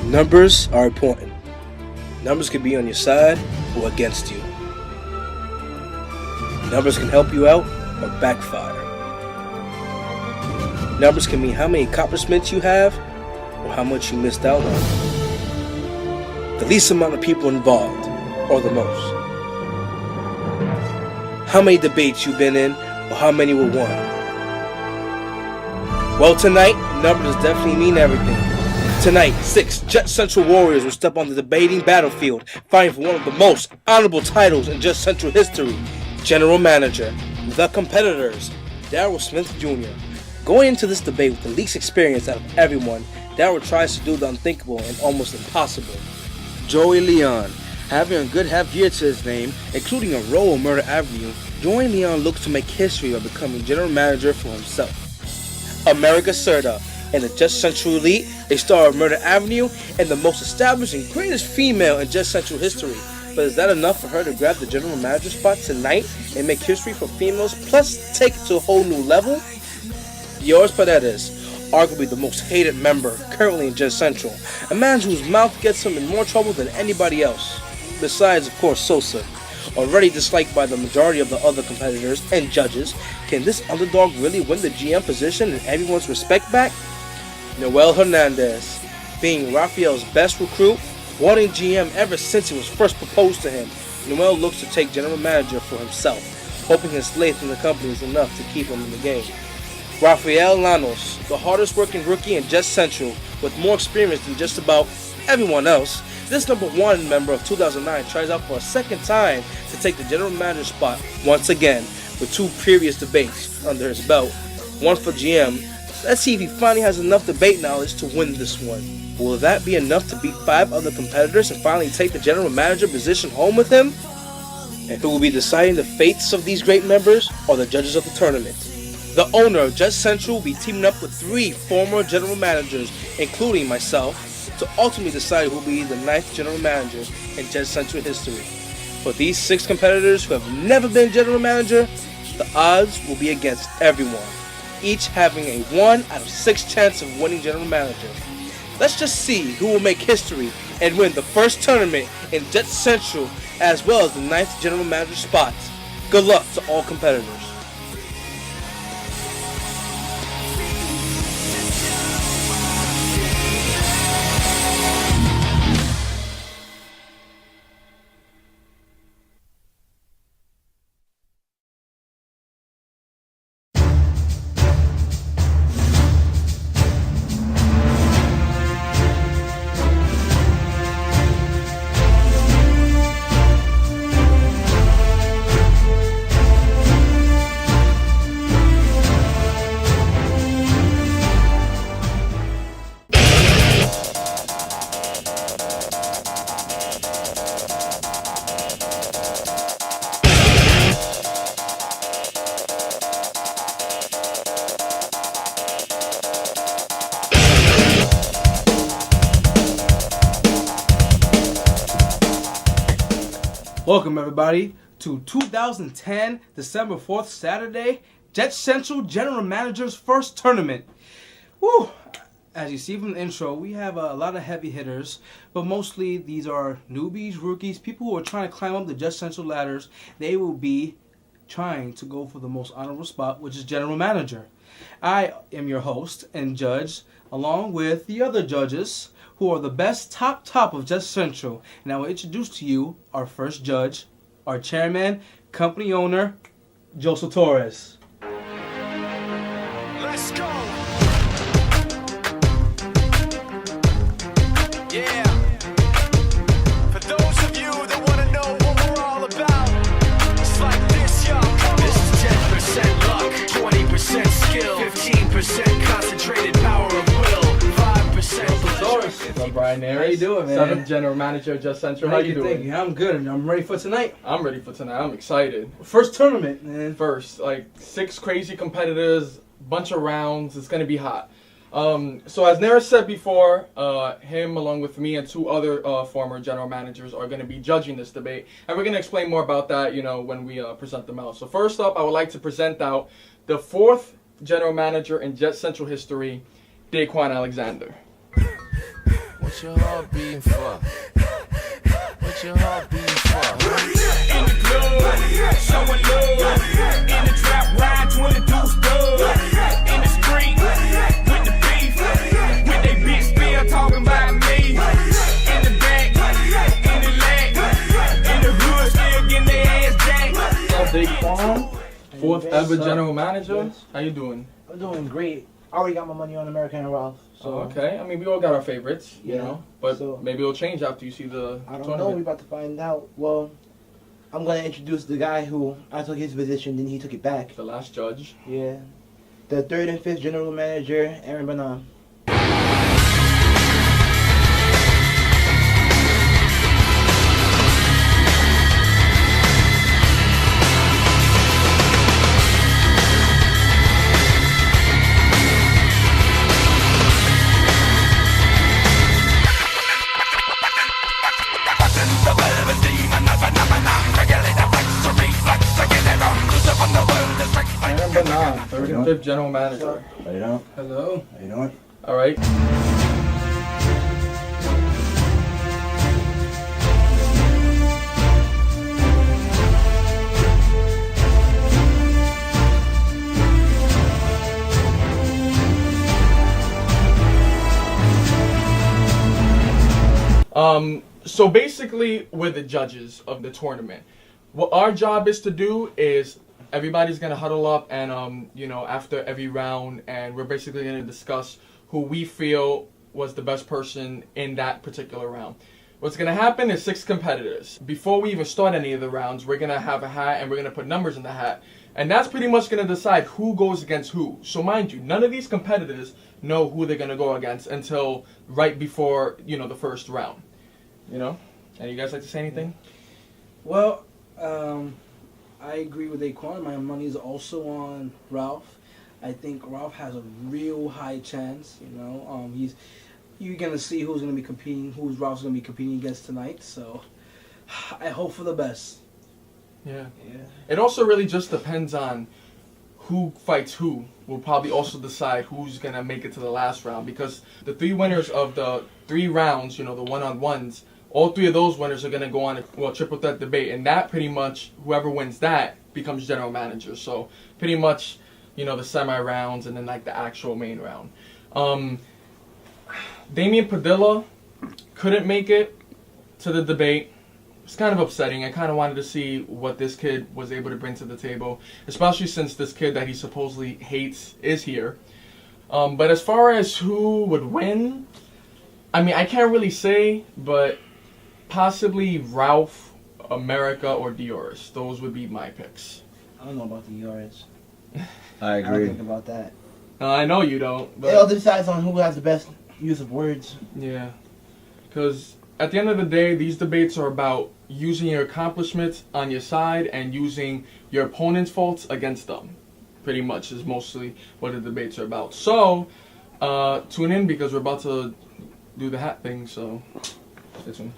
Numbers are important. Numbers can be on your side or against you. Numbers can help you out or backfire. Numbers can mean how many accomplishments you have or how much you missed out on. The least amount of people involved or the most. How many debates you've been in or how many were won. Well, tonight, numbers definitely mean everything. Tonight, 6 Jet Central Warriors will step on the debating battlefield, fighting for one of the most honorable titles in Jet Central history, General Manager. The competitors, Daryl Smith Jr. Going into this debate with the least experience out of everyone, Daryl tries to do the unthinkable and almost impossible. Joey Leon. Having a good half year to his name, including a role in Murder Avenue, Joey Leon looks to make history by becoming general manager for himself. America Serta, and the Jet Central Elite, a star of Murder Avenue, and the most established and greatest female in Jet Central history. But is that enough for her to grab the general manager spot tonight and make history for females, plus take it to a whole new level? Yours Paredes, arguably the most hated member currently in Jet Central, a man whose mouth gets him in more trouble than anybody else. Besides, of course, Sosa. Already disliked by the majority of the other competitors and judges, can this underdog really win the GM position and everyone's respect back? Noel Hernandez, being Rafael's best recruit, wanting GM ever since it was first proposed to him, Noel looks to take general manager for himself, hoping his faith in the company is enough to keep him in the game. Rafael Llanos, the hardest working rookie in Jet Central, with more experience than just about everyone else, this #1 member of 2009 tries out for a second time to take the general manager spot once again, with 2 previous debates under his belt, one for GM. Let's see if he finally has enough debate knowledge to win this one. Will that be enough to beat 5 other competitors and finally take the general manager position home with him? And who will be deciding the fates of these great members are the judges of the tournament. The owner of Jet Central will be teaming up with 3 former general managers, including myself, to ultimately decide who will be the 9th general manager in Jet Central history. For these 6 competitors who have never been general manager, the odds will be against everyone, each having a 1 out of 6 chance of winning general manager. Let's just see who will make history and win the first tournament in Jet Central as well as the 9th general manager spot. Good luck to all competitors. Welcome everybody to 2010 December 4th Saturday Jet Central General Manager's first tournament. Woo! As you see from the intro, we have a lot of heavy hitters, but mostly these are newbies, rookies, people who are trying to climb up the Jet Central ladders. They will be trying to go for the most honorable spot, which is General Manager. I am your host and judge, along with the other judges, who are the best top of Jet Central. And I will introduce to you our first judge, our chairman, company owner, Joseph Torres. Let's go! Yeah! For those of you that want to know what we're all about, it's like this, y'all. This is 10% luck, 20% skill, 15% concentrated power of will, 5% Torres. I'm Brian Nares. How you doing, man? 7th General Manager of Jet Central. How you doing? Thank you. I'm good. I'm ready for tonight. I'm ready for tonight. I'm excited. First tournament, man. First, like 6 crazy competitors, bunch of rounds. It's gonna be hot. So as Nares said before, him along with me and 2 other former general managers are gonna be judging this debate, and we're gonna explain more about that, when we present them out. So first up, I would like to present out the 4th general manager in Jet Central history, Daquan Alexander. What's your heart beating for? What's your heart beating for? In the club, showing love. In the trap, ride 20 deuce dub. In the street, with the beef. With they bitch still talking about me. In the back, in the leg. In the hood, still getting their ass jacked. Daquan, fourth Yes, ever sir. general manager. Yes. How you doing? I'm doing great. I already got my money on American and Ralph. So Oh, okay. I mean, we all got our favorites, you Yeah. know, but So- maybe it'll change after you see the I don't tournament. know. We're about to find out. Well, I'm gonna introduce the guy who I took his position, then he took it back. The last judge. Yeah, the third and fifth general manager, Aaron Banan. Aaron Banan, third and fifth general manager. How you doing? Hello. How you doing? All right. So basically, we're the judges of the tournament. What our job is to do is everybody's gonna huddle up and you know, after every round, and we're basically gonna discuss who we feel was the best person in that particular round. What's gonna happen is 6 competitors. Before we even start any of the rounds, we're gonna have a hat and we're gonna put numbers in the hat. And that's pretty much gonna decide who goes against who. So mind you, none of these competitors know who they're gonna go against until right before, you know, the first round. You know? And you guys like to say anything? Well, I agree with Daquan. My money is also on Ralph. I think Ralph has a real high chance. You know, you're gonna see who's gonna be competing, who's Ralph's gonna be competing against tonight. So I hope for the best. Yeah. Yeah. It also really just depends on who fights who. Will probably also decide who's gonna make it to the last round, because the 3 winners of the 3 rounds, you know, the one-on-ones, all 3 of those winners are gonna go on a triple threat debate, and that pretty much whoever wins that becomes general manager. So pretty much, you know, the semi-rounds and then like the actual main round. Damian Padilla couldn't make it to the debate. It's kind of upsetting. I kind of wanted to see what this kid was able to bring to the table, especially since this kid that he supposedly hates is here. But as far as who would win, I mean, I can't really say, but possibly Ralph, America, or Dioris. Those would be my picks. I don't know about the yards. I I don't agree. think about that. I know you don't, It all but decides on who has the best use of words. yeah. Because at the end of the day, these debates are about using your accomplishments on your side and using your opponent's faults against them. Pretty much is mostly what the debates are about. So, tune in because we're about to do the hat thing, so stay tuned.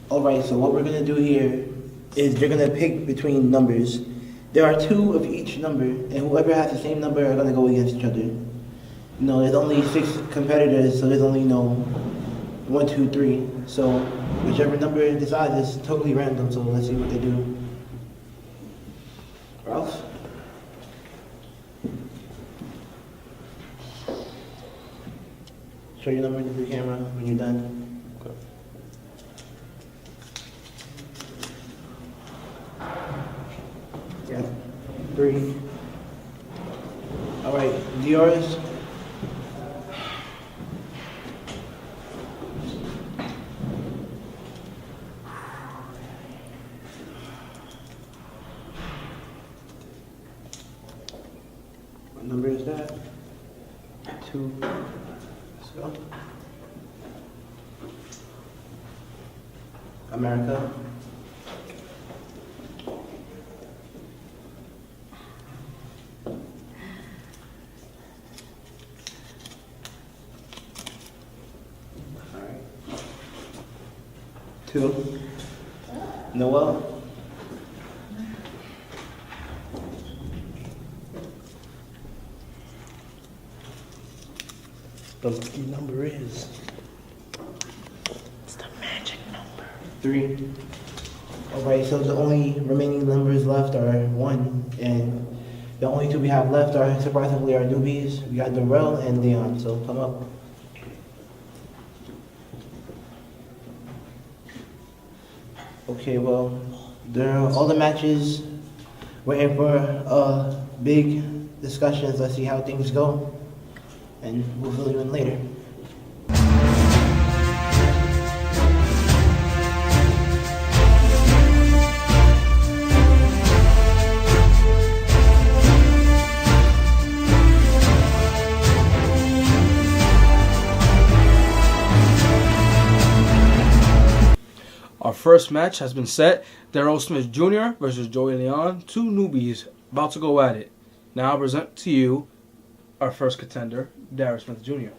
Alright, so what we're gonna do here is you're gonna pick between numbers. There are 2 of each number, and whoever has the same number are gonna go against each other. There's only 6 competitors, so there's only 1, 2, 3. So whichever number decides is totally random. So let's see what they do. Ralph. Show your number to the camera when you're done. Yeah, 3. All right, Dioris. What number is that? 2. Let's go. America. 2. Noel. The lucky number is 3. Alright, so the only remaining numbers left are 1, and the only 2 we have left are surprisingly our newbies. We got Darrell and Leon, so come up. Okay, well, all the matches. Waiting for big discussions. Let's see how things go, and we'll fill you in later. Our first match has been set. Daryl Smith Jr. versus Joey Leon. 2 newbies about to go at it. Now I present to you our first contender, Daryl Smith Jr.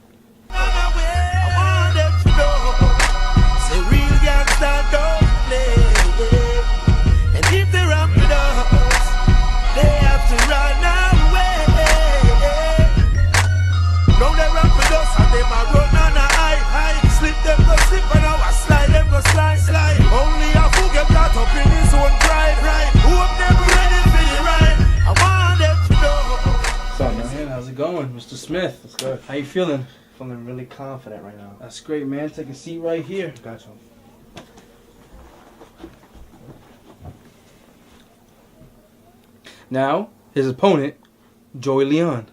How's it going, Mr. Smith? That's good. How you feeling? Feeling really confident right now. That's great, man. Take a seat right here. Gotcha. Now, his opponent, Joey Leon.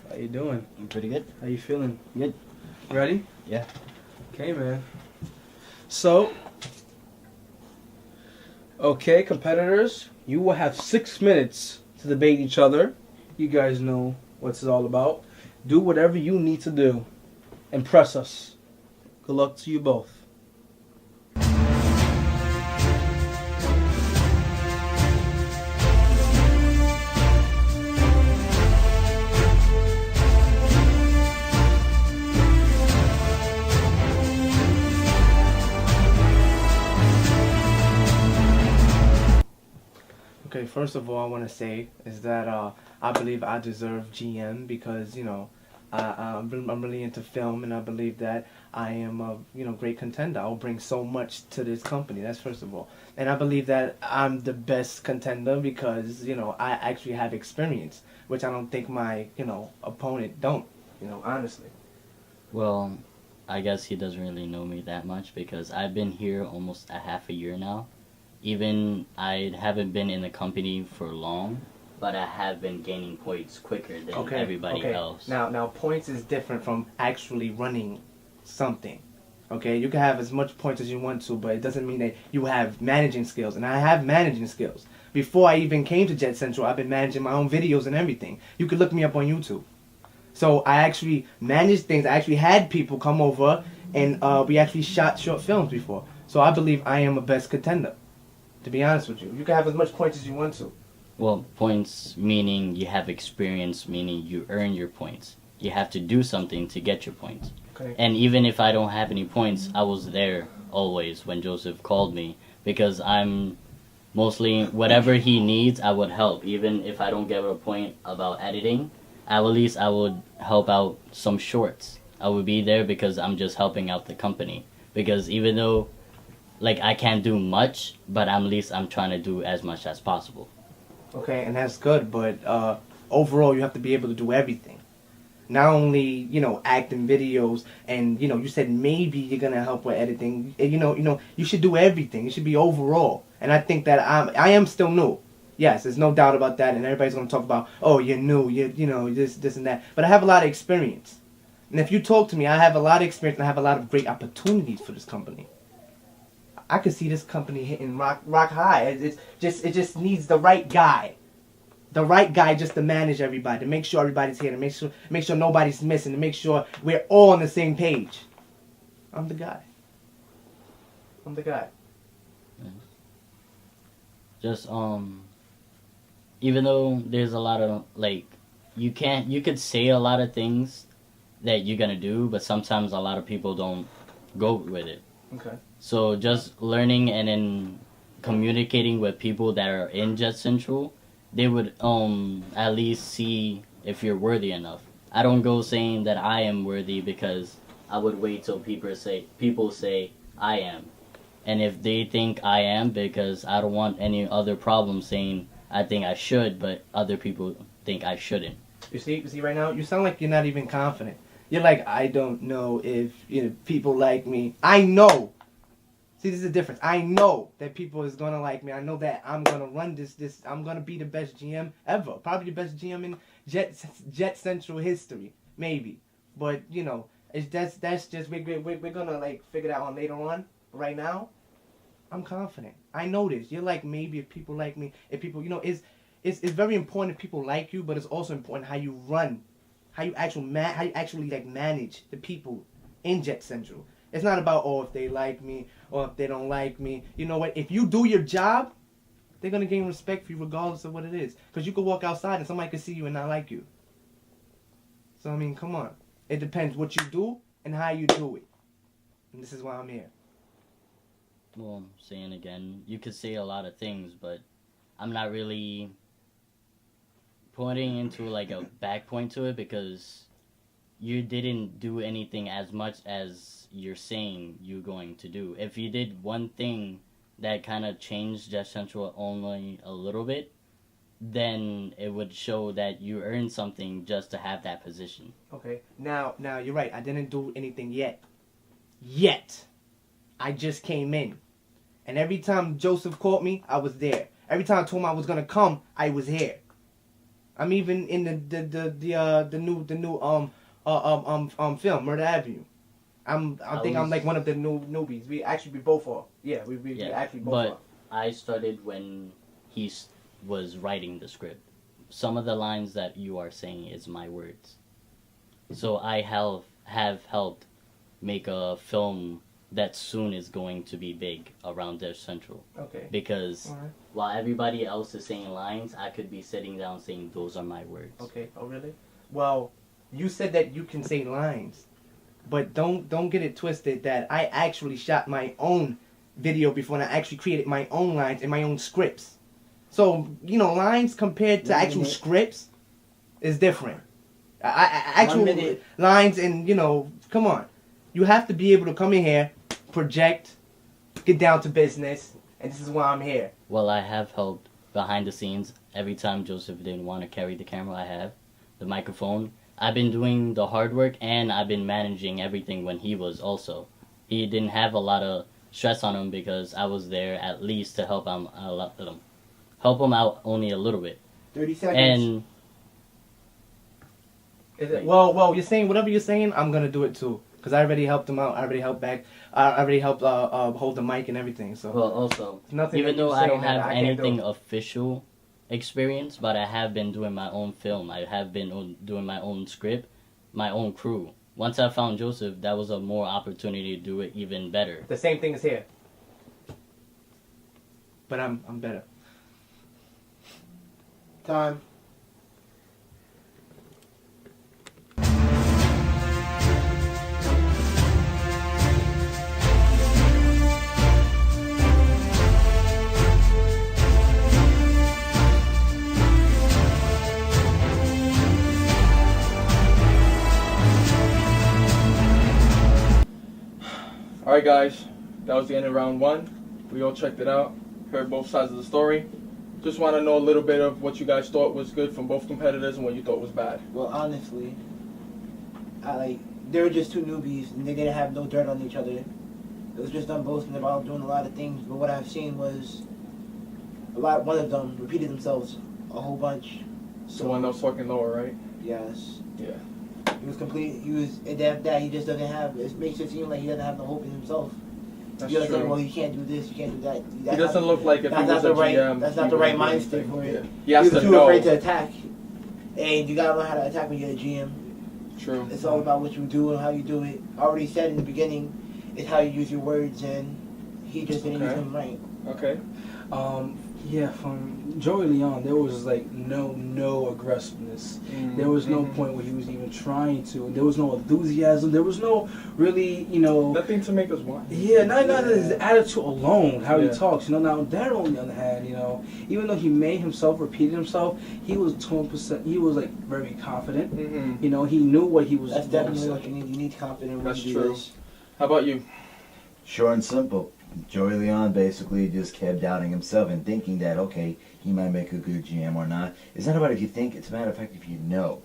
How you doing? I'm pretty good. How you feeling? Good. Ready? Yeah. Okay, man. So, okay, competitors, you will have 6 minutes to debate each other. You guys know what it's all about. Do whatever you need to do. Impress us. Good luck to you both. Okay, first of all, I want to say is that I believe I deserve GM because, you know, I'm really into film, and I believe that I am a, you know, great contender. I'll bring so much to this company. That's first of all. And I believe that I'm the best contender because, you know, I actually have experience, which I don't think my, you know, opponent don't, you know, honestly. Well, I guess he doesn't really know me that much because I've been here almost a half a year now. Even I haven't been in the company for long, but I have been gaining points quicker than everybody else. Now points is different from actually running something. Okay, you can have as much points as you want to, but it doesn't mean that you have managing skills. And I have managing skills. Before I even came to Jet Central, I've been managing my own videos and everything. You could look me up on YouTube. So I actually managed things. I actually had people come over, and we actually shot short films before. So I believe I am a best contender. To be honest with you, you can have as much points as you want to. Well, points meaning you have experience, meaning you earn your points. You have to do something to get your points. Okay. And even if I don't have any points, I was there always when Joseph called me because I'm mostly, whatever he needs, I would help. Even if I don't get a point about editing, at least I would help out some shorts. I would be there because I'm just helping out the company. Because even though, like, I can't do much, but at least I'm trying to do as much as possible. Okay, and that's good, but overall you have to be able to do everything. Not only, you know, acting videos, and, you know, you said maybe you're going to help with editing. And, you know, you should do everything. It should be overall. And I think that I am still new. Yes, there's no doubt about that, and everybody's going to talk about, oh, you're new, you know, this and that. But I have a lot of experience. And if you talk to me, I have a lot of experience, and I have a lot of great opportunities for this company. I could see this company hitting rock high. It just needs the right guy. the right guy just to manage everybody, to make sure everybody's here, to make sure nobody's missing, to make sure we're all on the same page. I'm the guy. I'm the guy. Just even though there's a lot of like you could say a lot of things that you're gonna do, but sometimes a lot of people don't go with it. Okay. So just learning and then communicating with people that are in Jet Central, they would at least see if you're worthy enough. I don't go saying that I am worthy because I would wait till people say I am. And if they think I am, because I don't want any other problem saying I think I should, but other people think I shouldn't. You see right now, you sound like you're not even confident. You're like, I don't know if people like me. I know. See, this is the difference. I know that people is gonna like me. I know that I'm gonna run this. I'm gonna be the best GM ever. Probably the best GM in Jet Central history, maybe. But that's just we're gonna like figure that out later on. Right now, I'm confident. I know this. You're like, maybe if people like me, if people, it's very important if people like you, but it's also important how you run, how you actually like manage the people in Jet Central. It's not about, if they like me or if they don't like me. You know what? If you do your job, they're gonna gain respect for you regardless of what it is. Because you could walk outside and somebody could see you and not like you. So I mean, come on. It depends what you do and how you do it. And this is why I'm here. Well, I'm saying again, you could say a lot of things, but I'm not really pointing into like a back point to it because you didn't do anything as much as you're saying you're going to do. If you did one thing that kind of changed Jet Central only a little bit, then it would show that you earned something just to have that position. Okay. Now you're right. I didn't do anything yet. I just came in. And every time Joseph called me, I was there. Every time I told him I was gonna come, I was here. I'm even in the new film, Murder Avenue. I think I'm like one of the newbies. We both are. Yeah, we actually both are. But I started when he was writing the script. Some of the lines that you are saying is my words. So I have helped make a film that soon is going to be big around Jet Central. Okay. Because while everybody else is saying lines, I could be sitting down saying those are my words. Okay. Oh, really? Well, you said that you can say lines, but don't get it twisted that I actually shot my own video before and I actually created my own lines and my own scripts. So, lines compared to actual scripts is different. Actual lines and, come on. You have to be able to come in here, project, get down to business, and this is why I'm here. Well, I have helped behind the scenes. Every time Joseph didn't want to carry the camera, I have. The microphone. I've been doing the hard work, and I've been managing everything when he was also. He didn't have a lot of stress on him because I was there at least to help him out only a little bit. 30 seconds. And well, you're saying whatever you're saying, I'm gonna do it too. Because I already helped him out. I already helped back. I already helped hold the mic and everything. So. Well, also, nothing even though I don't have anything do. official experience, but I have been doing my own film. I have been doing my own script, my own crew. Once I found Joseph, that was a more opportunity to do it even better. The same thing is here. But I'm better. Time. Alright guys, that was the end of round one. We all checked it out, heard both sides of the story. Just want to know a little bit of what you guys thought was good from both competitors and what you thought was bad. Well, honestly, they were just two newbies and they didn't have no dirt on each other. It was just them boasting about doing a lot of things, but what I've seen was one of them repeated themselves a whole bunch. So the one that was talking lower, right? Yes. Yeah. He was adept that he just doesn't have. It makes it seem like he doesn't have no hope in himself. That's You're true. saying, well, you can't do this, you can't do that. He doesn't look like if he that's was not a the right. GM. That's not he the right wouldn't do mindset anything. for it. Yeah. He has He was to too know. afraid to attack, and you gotta learn how to attack when you're a GM. True. It's all about what you do and how you do it. I already said in the beginning, it's how you use your words, and he just didn't use Okay. them right. Okay. Yeah, from Joey Leon, there was like no aggressiveness. There was no point where he was even trying to. There was no enthusiasm. There was no really, Nothing to make us want. Yeah, not his attitude alone, how Yeah. he talks. Now Daryl, on the other hand, even though he made himself repeat himself, he was 2%. He was like very confident. Mm-hmm. He knew what he was. That's going to definitely say. what you need. You need confidence. when That's you do true. this. How about you? Short and simple. Joey Leon basically just kept doubting himself and thinking that, okay, he might make a good GM or not. It's not about if you think, it's a matter of fact if you know.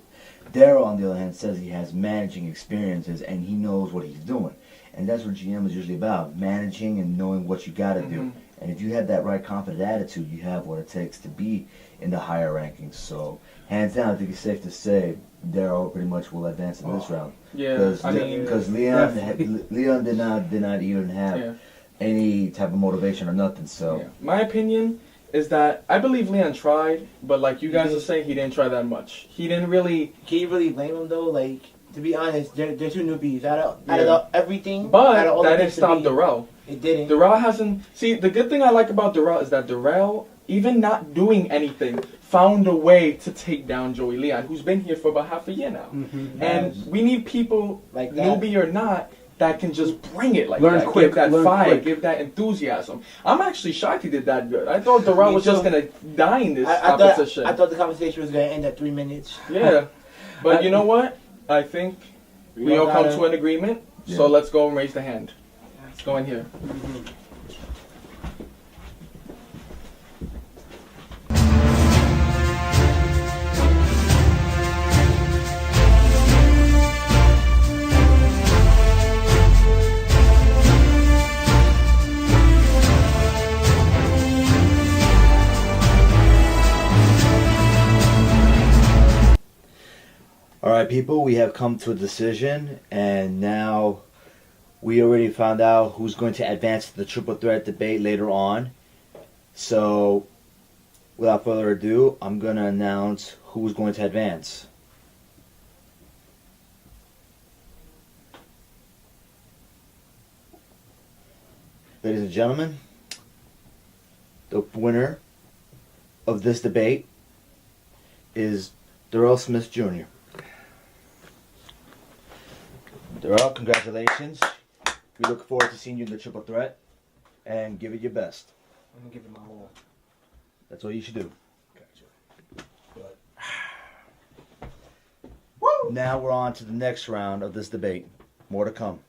Daryl, on the other hand, says he has managing experiences and he knows what he's doing. And that's what GM is usually about, managing and knowing what you got to do. And if you have that right confident attitude, you have what it takes to be in the higher rankings. So, hands down, I think it's safe to say Daryl pretty much will advance in this round. Yeah, Because Leon did not even have any type of motivation or nothing. So my opinion is that I believe Leon tried, but like you guys are saying, he didn't try that much. He didn't really. Can you really blame him though? Like, to be honest, they're two newbies. Out of everything, out But of all that the didn't things to stop be, Darrell. It didn't. Darrell hasn't. See, the good thing I like about Darrell is that Darrell, even not doing anything, found a way to take down Joey Leon, who's been here for about half a year now. And we need people, like that. newbie or not, that can just bring it like Learn that. quick, Give that learn fire, quick. give that enthusiasm. I'm actually shocked he did that good. I thought Darrell Me was just too. going to die in this I competition. thought the conversation was going to end at 3 minutes. Yeah. But you know what? I think we all come to an agreement. So Yeah. let's go and raise the hand. Let's go in here. all right, people, we have come to a decision, and now we already found out who's going to advance to the triple threat debate later on. So, without further ado, I'm going to announce who's going to advance. Ladies and gentlemen, the winner of this debate is Darrell Smith Jr. Darrell, congratulations. We look forward to seeing you in the triple threat, and give it your best. I'm gonna give it my all. That's all you should do. Now we're on to the next round of this debate. More to come.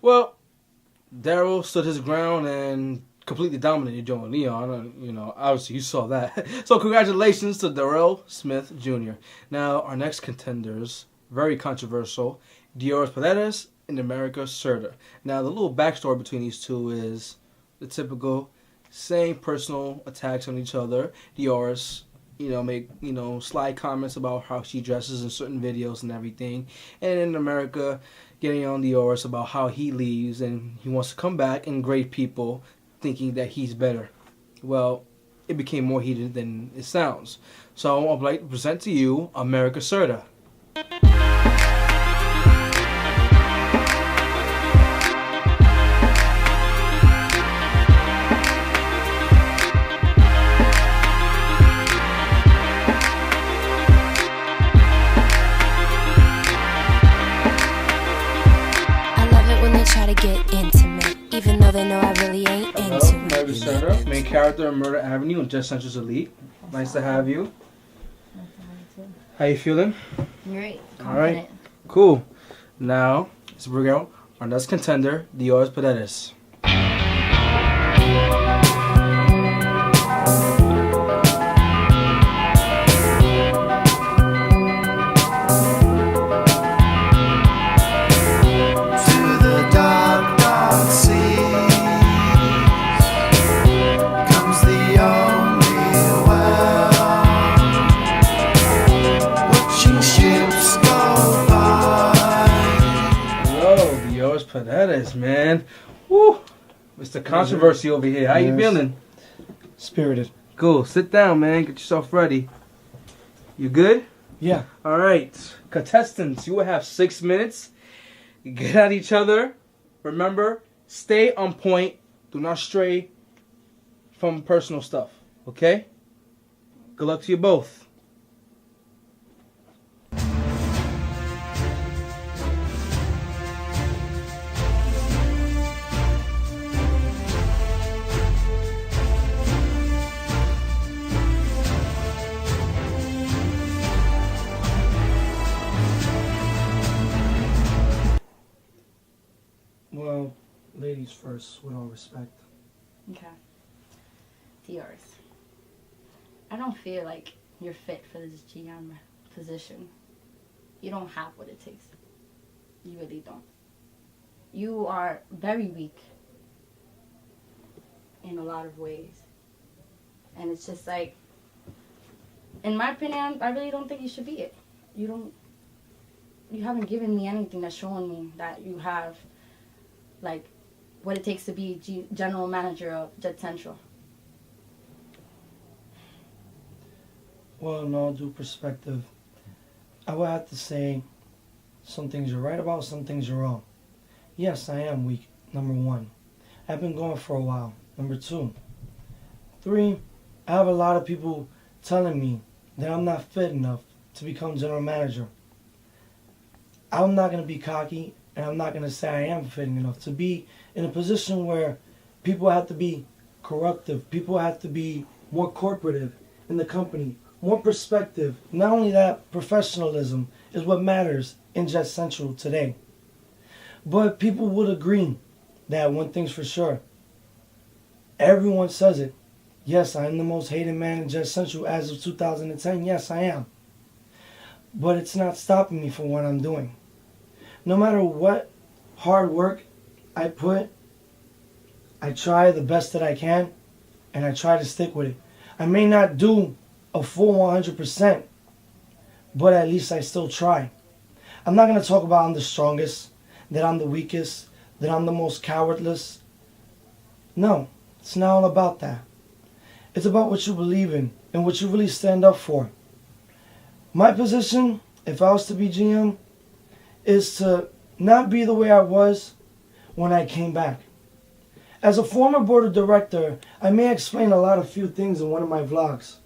Well, Daryl stood his ground and completely dominated Joey Leon. Obviously you saw that. So congratulations to Darrell Smith Jr. Now our next contenders, very controversial, Dioris Paredes and America Serta. Now the little backstory between these two is the typical same personal attacks on each other. Dioris, make sly comments about how she dresses in certain videos and everything, and in America, getting on Dioris about how he leaves and he wants to come back and grade people, thinking that he's better. Well, it became more heated than it sounds. So I'd like to present to you America Serta. I love it when they try to get intimate, even though they know I really ain't into America it. Serta, main character in Murder Avenue and Just Central's Elite. Nice to have you. How you feeling? Great. All right. Cool. Now, let's bring out our next contender, Dioris Paredes. Paredes, man. Woo! Mr. Controversy over here. How you Yes. feeling? Spirited. Cool. Sit down, man. Get yourself ready. You good? Yeah. All right. Contestants, you will have 6 minutes. Get at each other. Remember, stay on point. Do not stray from personal stuff. Okay? Good luck to you both. Well, ladies first, with all respect. Okay. Yours. I don't feel like you're fit for this GM position. You don't have what it takes. You really don't. You are very weak in a lot of ways. And it's just like, in my opinion, I really don't think you should be it. You haven't given me anything that's showing me that you have, like, what it takes to be general manager of Jet Central. Well, in all due perspective, I would have to say some things you're right about, some things you're wrong. Yes, I am weak, number one. I've been going for a while, number two. Three, I have a lot of people telling me that I'm not fit enough to become general manager. I'm not going to be cocky, and I'm not going to say I am fitting enough to be in a position where people have to be corruptive, people have to be more corporative in the company, more perspective. Not only that, professionalism is what matters in Jet Central today. But people would agree that one thing's for sure. Everyone says it. Yes, I am the most hated man in Jet Central as of 2010. Yes, I am. But it's not stopping me from what I'm doing. No matter what hard work I put, I try the best that I can, and I try to stick with it. I may not do a full 100%, but at least I still try. I'm not going to talk about I'm the strongest, that I'm the weakest, that I'm the most cowardless. No, it's not all about that. It's about what you believe in and what you really stand up for. My position, if I was to be GM, is to not be the way I was when I came back. As a former board of director, I may explain a lot of few things in one of my vlogs.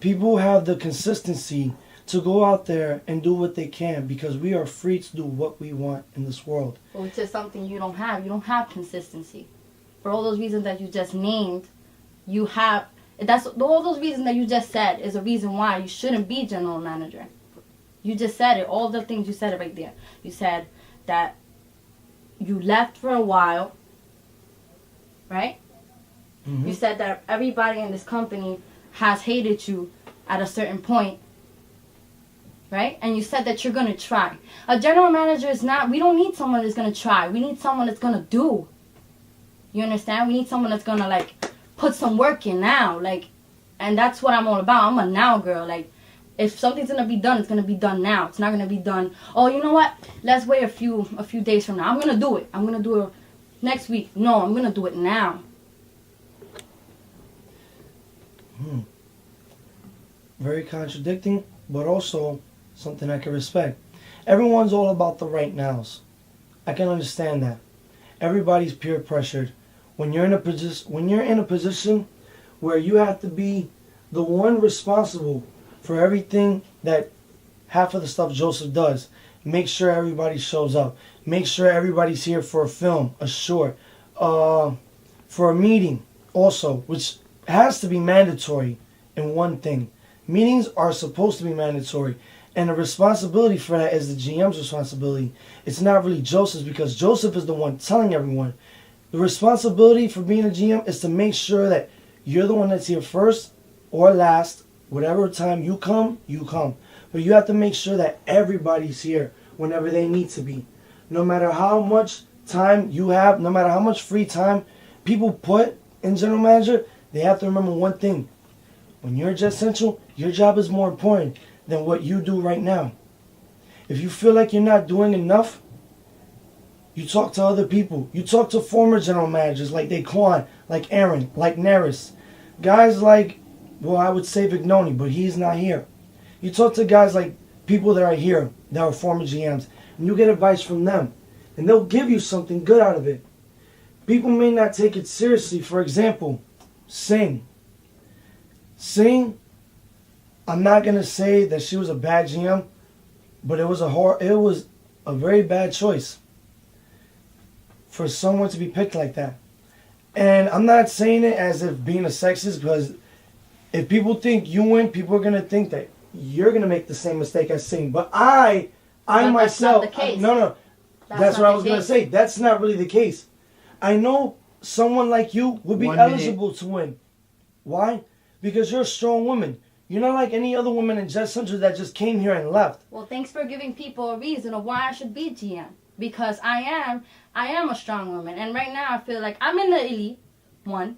People have the consistency to go out there and do what they can because we are free to do what we want in this world. Which is something you don't have. You don't have consistency. For all those reasons that you just named, you have... That's all those reasons that you just said is a reason why you shouldn't be general manager. You just said it. All the things you said it right there. You said that you left for a while, right? Mm-hmm. You said that everybody in this company has hated you at a certain point, right? And you said that you're going to try. A general manager is not... We don't need someone that's going to try. We need someone that's going to do. You understand? We need someone that's going to, like, put some work in now. Like, and that's what I'm all about. I'm a now girl. Like, if something's going to be done, it's going to be done now. It's not going to be done, oh, you know what? Let's wait a few days from now. I'm going to do it. I'm going to do it next week. No, I'm going to do it now. Very contradicting, but also something I can respect. Everyone's all about the right nows. I can understand that. Everybody's peer pressured. When you're in a position where you have to be the one responsible for everything that half of the stuff Joseph does, make sure everybody shows up. Make sure everybody's here for a film, a short, for a meeting also, which has to be mandatory in one thing. Meetings are supposed to be mandatory. And the responsibility for that is the GM's responsibility. It's not really Joseph's because Joseph is the one telling everyone. The responsibility for being a GM is to make sure that you're the one that's here first or last. Whatever time you come, you come. But you have to make sure that everybody's here whenever they need to be. No matter how much time you have, no matter how much free time people put in general manager, they have to remember one thing. When you're Jet Central, your job is more important than what you do right now. If you feel like you're not doing enough, You talk to other people. You talk to former general managers like Daquan, like Aaron, like Neris. Guys like, well, I would say Vignoni, but he's not here. You talk to guys like people that are here, that are former GMs, and you get advice from them. And they'll give you something good out of it. People may not take it seriously. For example, Singh. Singh, I'm not going to say that she was a bad GM, but it was a very bad choice for someone to be picked like that. And I'm not saying it as if being a sexist, because if people think you win, people are going to think that you're going to make the same mistake as Singh. But I myself, that's not the case. no. That's what I was going to say. That's not really the case. I know someone like you would be eligible to win. Why? Because you're a strong woman. You're not like any other woman in Jet Central that just came here and left. Well, thanks for giving people a reason of why I should be GM. Because I am a strong woman. And right now I feel like I'm in the elite, one.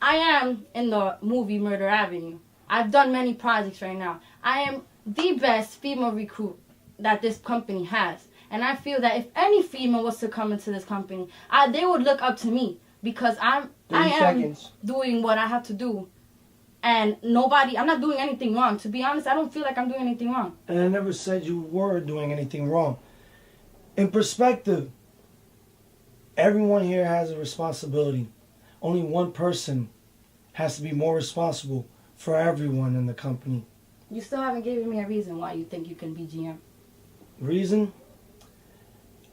I am in the movie Murder Avenue. I've done many projects right now. I am the best female recruit that this company has. And I feel that if any female was to come into this company, they would look up to me. Because I am doing what I have to do. And I'm not doing anything wrong. To be honest, I don't feel like I'm doing anything wrong. And I never said you were doing anything wrong. In perspective, everyone here has a responsibility. Only one person has to be more responsible for everyone in the company. You still haven't given me a reason why you think you can be GM. Reason?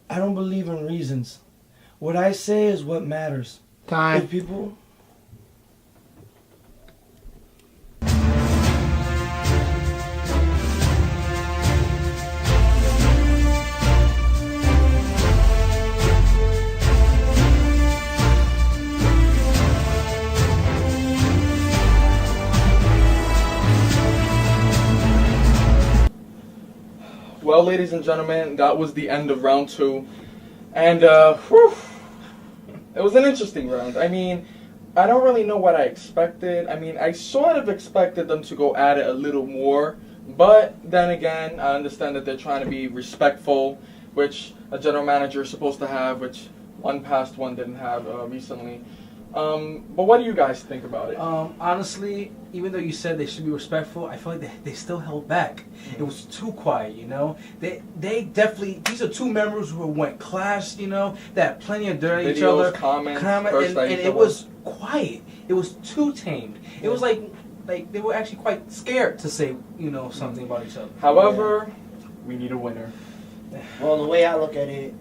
I don't believe in reasons. What I say is what matters. Time. If people... Well, ladies and gentlemen, that was the end of round 2. And, it was an interesting round. I mean, I don't really know what I expected. I mean, I sort of expected them to go at it a little more. But then again, I understand that they're trying to be respectful, which a general manager is supposed to have, which one past one didn't have recently. But what do you guys think about it? Honestly, even though you said they should be respectful, I feel like they still held back. It was too quiet, you know. They definitely, these are two members who went clash, you know. They had plenty of dirt at each other, comments, and it was quiet. It was too tamed. It was like they were actually quite scared to say, you know, something about each other. However, we need a winner. Well, the way I look at it,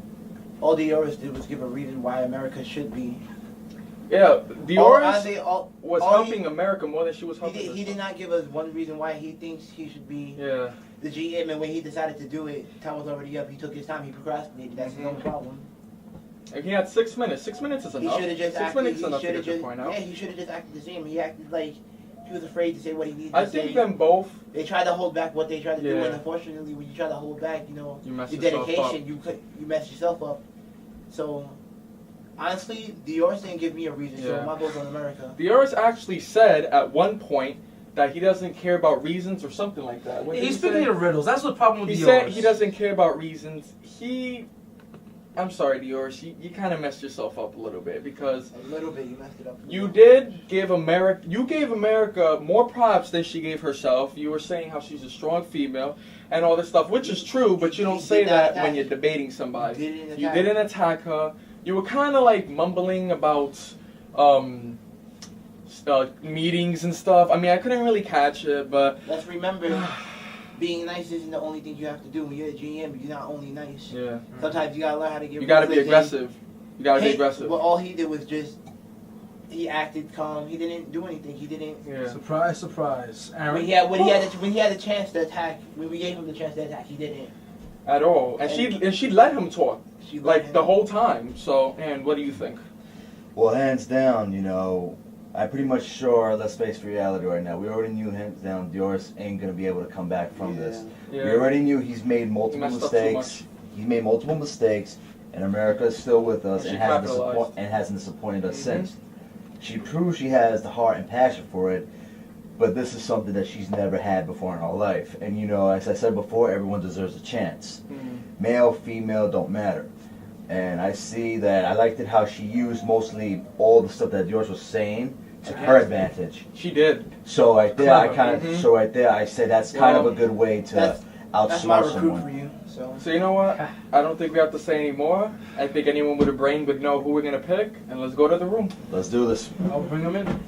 all Dioris did was give a reason why America should be. Yeah, Dioris was helping America more than she was helping. He did not give us one reason why he thinks he should be the GM, and when he decided to do it, time was already up. He took his time. He procrastinated. That's his own problem. And he had 6 minutes. 6 minutes is enough. He should have just 6 minutes is enough to get your point out. Yeah, he should have just acted the same. He acted like he was afraid to say what he needed I to say. think them both. They tried to hold back what they tried to do, and unfortunately, when you try to hold back, you know, your dedication, you mess yourself up. So. Honestly, Dioris didn't give me a reason, so my vote's on America. Dioris actually said at one point that he doesn't care about reasons or something like that. He's speaking in riddles. That's the problem with Dioris. He said he doesn't care about reasons. I'm sorry, Dioris, you kind of messed yourself up a little bit because a little bit you messed it up. You did give America. You gave America more props than she gave herself. You were saying how she's a strong female and all this stuff, which is true, but you don't say that when you're debating somebody. You didn't attack her. You were kind of like mumbling about meetings and stuff. I mean, I couldn't really catch it, but let's remember, being nice isn't the only thing you have to do. When you're a GM, you're not only nice. Yeah. Sometimes you gotta learn how to get. You gotta be aggressive. You gotta be aggressive. Well, all he did was just he acted calm. He didn't do anything. He didn't. Yeah. Surprise, surprise. Aaron. When he had the chance to attack, when we gave him the chance to attack, he didn't. At all, and she let him talk. The whole time. So, and what do you think? Well, hands down, you know, I'm pretty much sure, let's face reality right now. We already knew hands down Dioris ain't going to be able to come back from this. Yeah. We already knew he's made multiple mistakes. He's made multiple mistakes, and America is still with us and hasn't disappointed us since. She proves she has the heart and passion for it, but this is something that she's never had before in her life. And, you know, as I said before, everyone deserves a chance. Male, female, don't matter. And I see that I liked it how she used mostly all the stuff that yours was saying to her advantage. She did. So right there, I Clever. kind of, so right there, I said that's kind of a good way to That's my outsmart recruit someone. for you. So you know what? I don't think we have to say any more. I think anyone with a brain would know who we're gonna pick, and let's go to the room. Let's do this. I'll bring them in.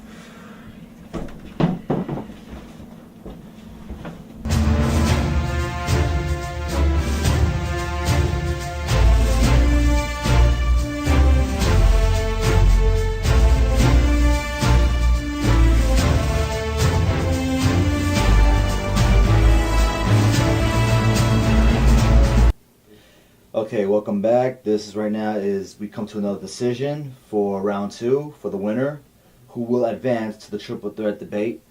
Okay, welcome back. This is right now is we come to another decision for round 2 for the winner, who will advance to the triple threat debate.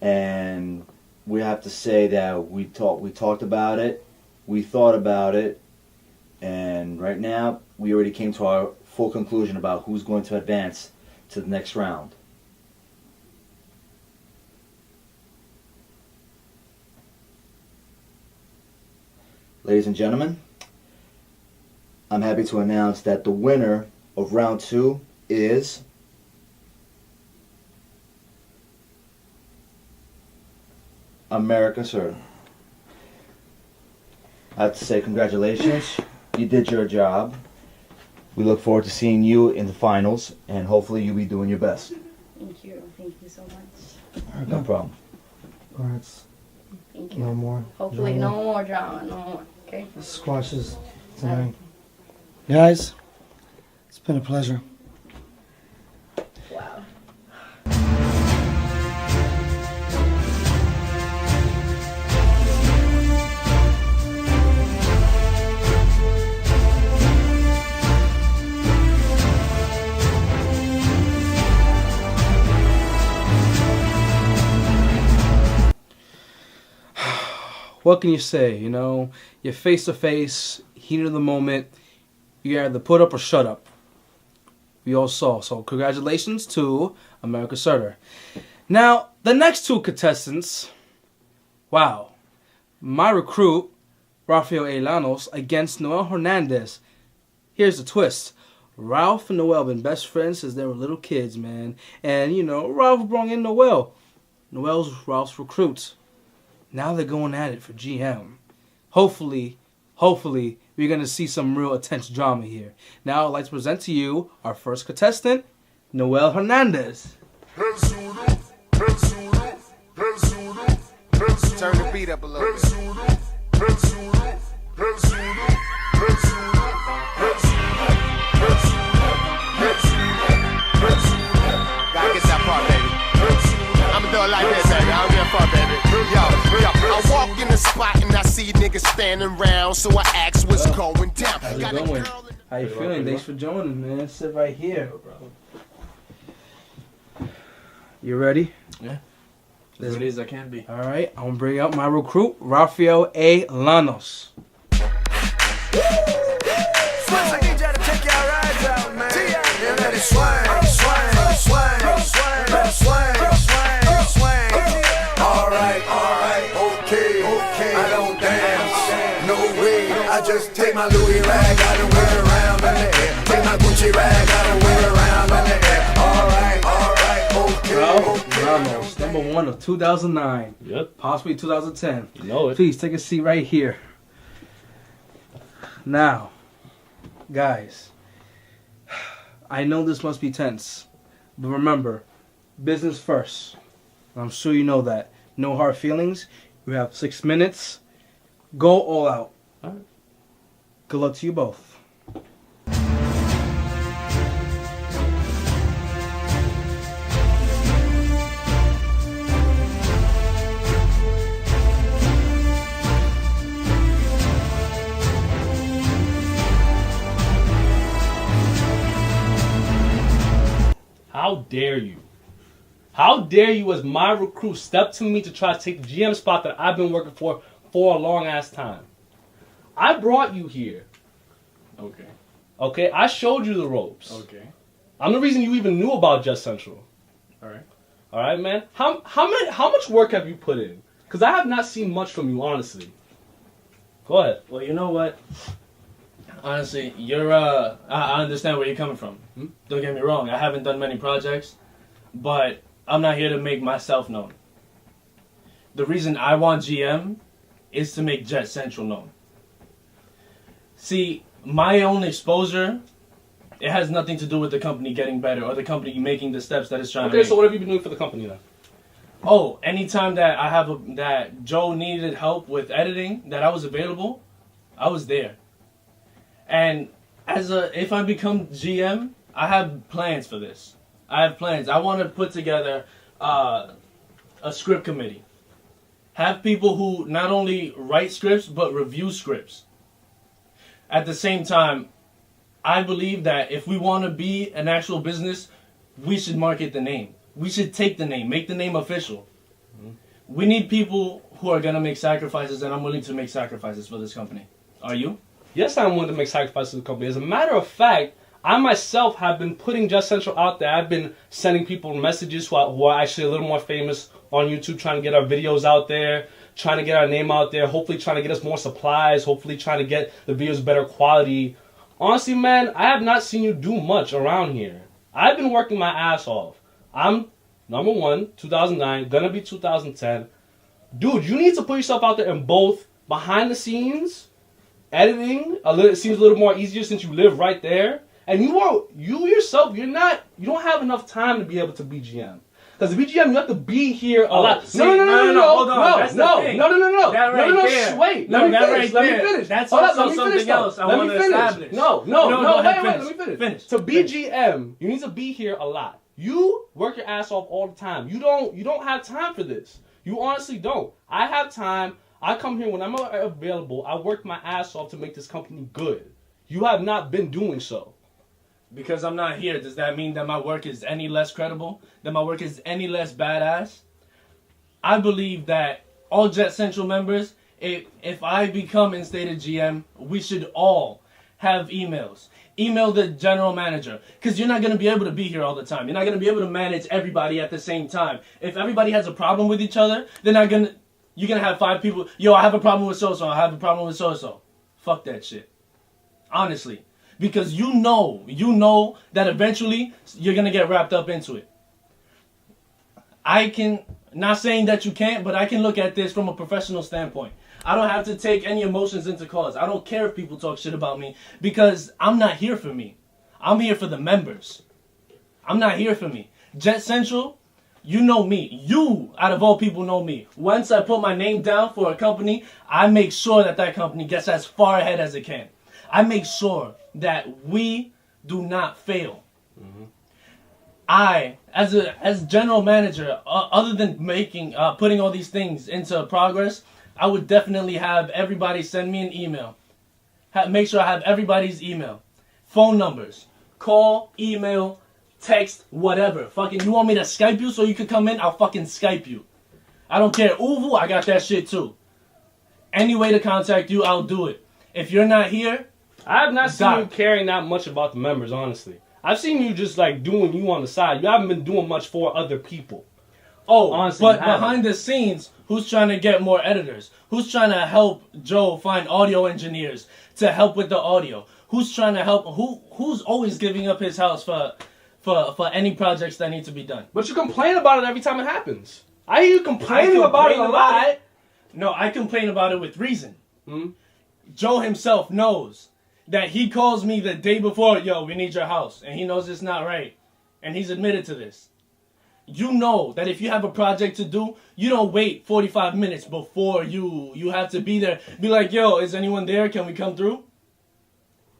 And we have to say that we talked about it, we thought about it, and right now we already came to our full conclusion about who's going to advance to the next round. Ladies and gentlemen, I'm happy to announce that the winner of round 2 is America Sir. I have to say congratulations. You did your job. We look forward to seeing you in the finals, and hopefully you'll be doing your best. Thank you. Thank you so much. No problem. Alright. Thank you. No more. Hopefully, no more drama. No more. Okay. Squashes tonight. Guys, it's been a pleasure. Wow. What can you say? You know, you're face to face, heat of the moment. You either put up or shut up. We all saw. So congratulations to America Sutter. Now, the next 2 contestants. Wow. My recruit, Rafael A. Llanos, against Noel Hernandez. Here's the twist. Ralph and Noel been best friends since they were little kids, man. And, you know, Ralph brought in Noel. Noel's Ralph's recruit. Now they're going at it for GM. Hopefully, we're going to see some real intense drama here. Now, I'd like to present to you our first contestant, Noel Hernandez. Turn the beat up a little bit. Gotta get that part, baby. I'ma do it like this, baby. I don't give a fuck, baby. Yo, I walk in the spot and I see niggas standing around, so I ask what's going down. How's it going? How you feeling? Thanks for joining, man. Sit right here. You ready? Yeah. As ready as I can be. All right. I'm gonna bring out my recruit, Rafael A. Llanos. I just take my Louis rag out and wear it around in the air. Take my Gucci rag out and wear it around in the air. Alright, okay. Ralph Llanos, number 1 of 2009. Yep. Possibly 2010. You know it. Please take a seat right here. Now, guys, I know this must be tense, but remember, business first. I'm sure you know that. No hard feelings. You have 6 minutes. Go all out. All right. Good luck to you both. How dare you? How dare you, as my recruit, step to me to try to take the GM spot that I've been working for a long ass time? I brought you here. Okay. Okay, I showed you the ropes. Okay. I'm the reason you even knew about Just Central. All right. All right, man. How much work have you put in? Because I have not seen much from you, honestly. Go ahead. Well, you know what? Honestly, you're I understand where you're coming from. Don't get me wrong, I haven't done many projects, but I'm not here to make myself known. The reason I want GM is to make Jet Central known. See, my own exposure, it has nothing to do with the company getting better or the company making the steps that it's trying to Okay, make. so what have you been doing for the company then? Oh, anytime that I have that Joe needed help with editing, that I was available, I was there. And if I become GM, I have plans for this. I have plans. I want to put together a script committee. Have people who not only write scripts but review scripts. At the same time, I believe that if we want to be an actual business, we should market the name. We should take the name, make the name official. We need people who are going to make sacrifices, and I'm willing to make sacrifices for this company. Are you? Yes, I'm willing to make sacrifices to the company. As a matter of fact, I myself have been putting Just Central out there. I've been sending people messages who are actually a little more famous on YouTube, trying to get our videos out there, trying to get our name out there, hopefully trying to get us more supplies, hopefully trying to get the videos better quality. Honestly, man, I have not seen you do much around here. I've been working my ass off. I'm, number one, 2009, gonna be 2010. Dude, you need to put yourself out there in both behind the scenes, editing, it seems a little more easier since you live right there. And you yourself, you don't have enough time to be able to be GM. Because to be GM, you have to be here a lot. See, no, hold on. That's the thing. No. That right there. Wait, No, let me that finish. right Let me there. finish. That's Hold also up, let me something finish, though. else I Let want me to finish. establish. No, go ahead, wait, let me finish. To be GM, you need to be here a lot. You work your ass off all the time. You don't have time for this. You honestly don't. I have time. I come here when I'm available. I work my ass off to make this company good. You have not been doing so. Because I'm not here, does that mean that my work is any less credible? That my work is any less badass? I believe that all Jet Central members, if I become instated GM, we should all have emails. Email the general manager. Because you're not going to be able to be here all the time. You're not going to be able to manage everybody at the same time. If everybody has a problem with each other, you're going to have 5 people. Yo, I have a problem with so-so. I have a problem with so-so. Fuck that shit. Honestly. Because you know that eventually you're going to get wrapped up into it. Not saying that you can't, but I can look at this from a professional standpoint. I don't have to take any emotions into cause. I don't care if people talk shit about me because I'm not here for me. I'm here for the members. I'm not here for me. Jet Central, you know me. You, out of all people, know me. Once I put my name down for a company, I make sure that company gets as far ahead as it can. I make sure that we do not fail. I, as general manager, other than putting all these things into progress, I would definitely have everybody send me an email. Make sure I have everybody's email, phone numbers, call, email, text, whatever. Fucking, you want me to Skype you so you can come in? I'll fucking Skype you. I don't care. Uvu, I got that shit too. Any way to contact you, I'll do it. If you're not here, I have not seen you caring that much about the members, honestly. I've seen you just like doing you on the side. You haven't been doing much for other people. Oh, honestly, but behind the scenes, who's trying to get more editors? Who's trying to help Joe find audio engineers to help with the audio? Who's trying to help? Who's always giving up his house for any projects that need to be done? But you complain about it every time it happens. I hear you complaining about it a lot. No, I complain about it with reason. Joe himself knows that he calls me the day before, yo, we need your house. And he knows it's not right. And he's admitted to this. You know that if you have a project to do, you don't wait 45 minutes before you have to be there. Be like, yo, is anyone there? Can we come through?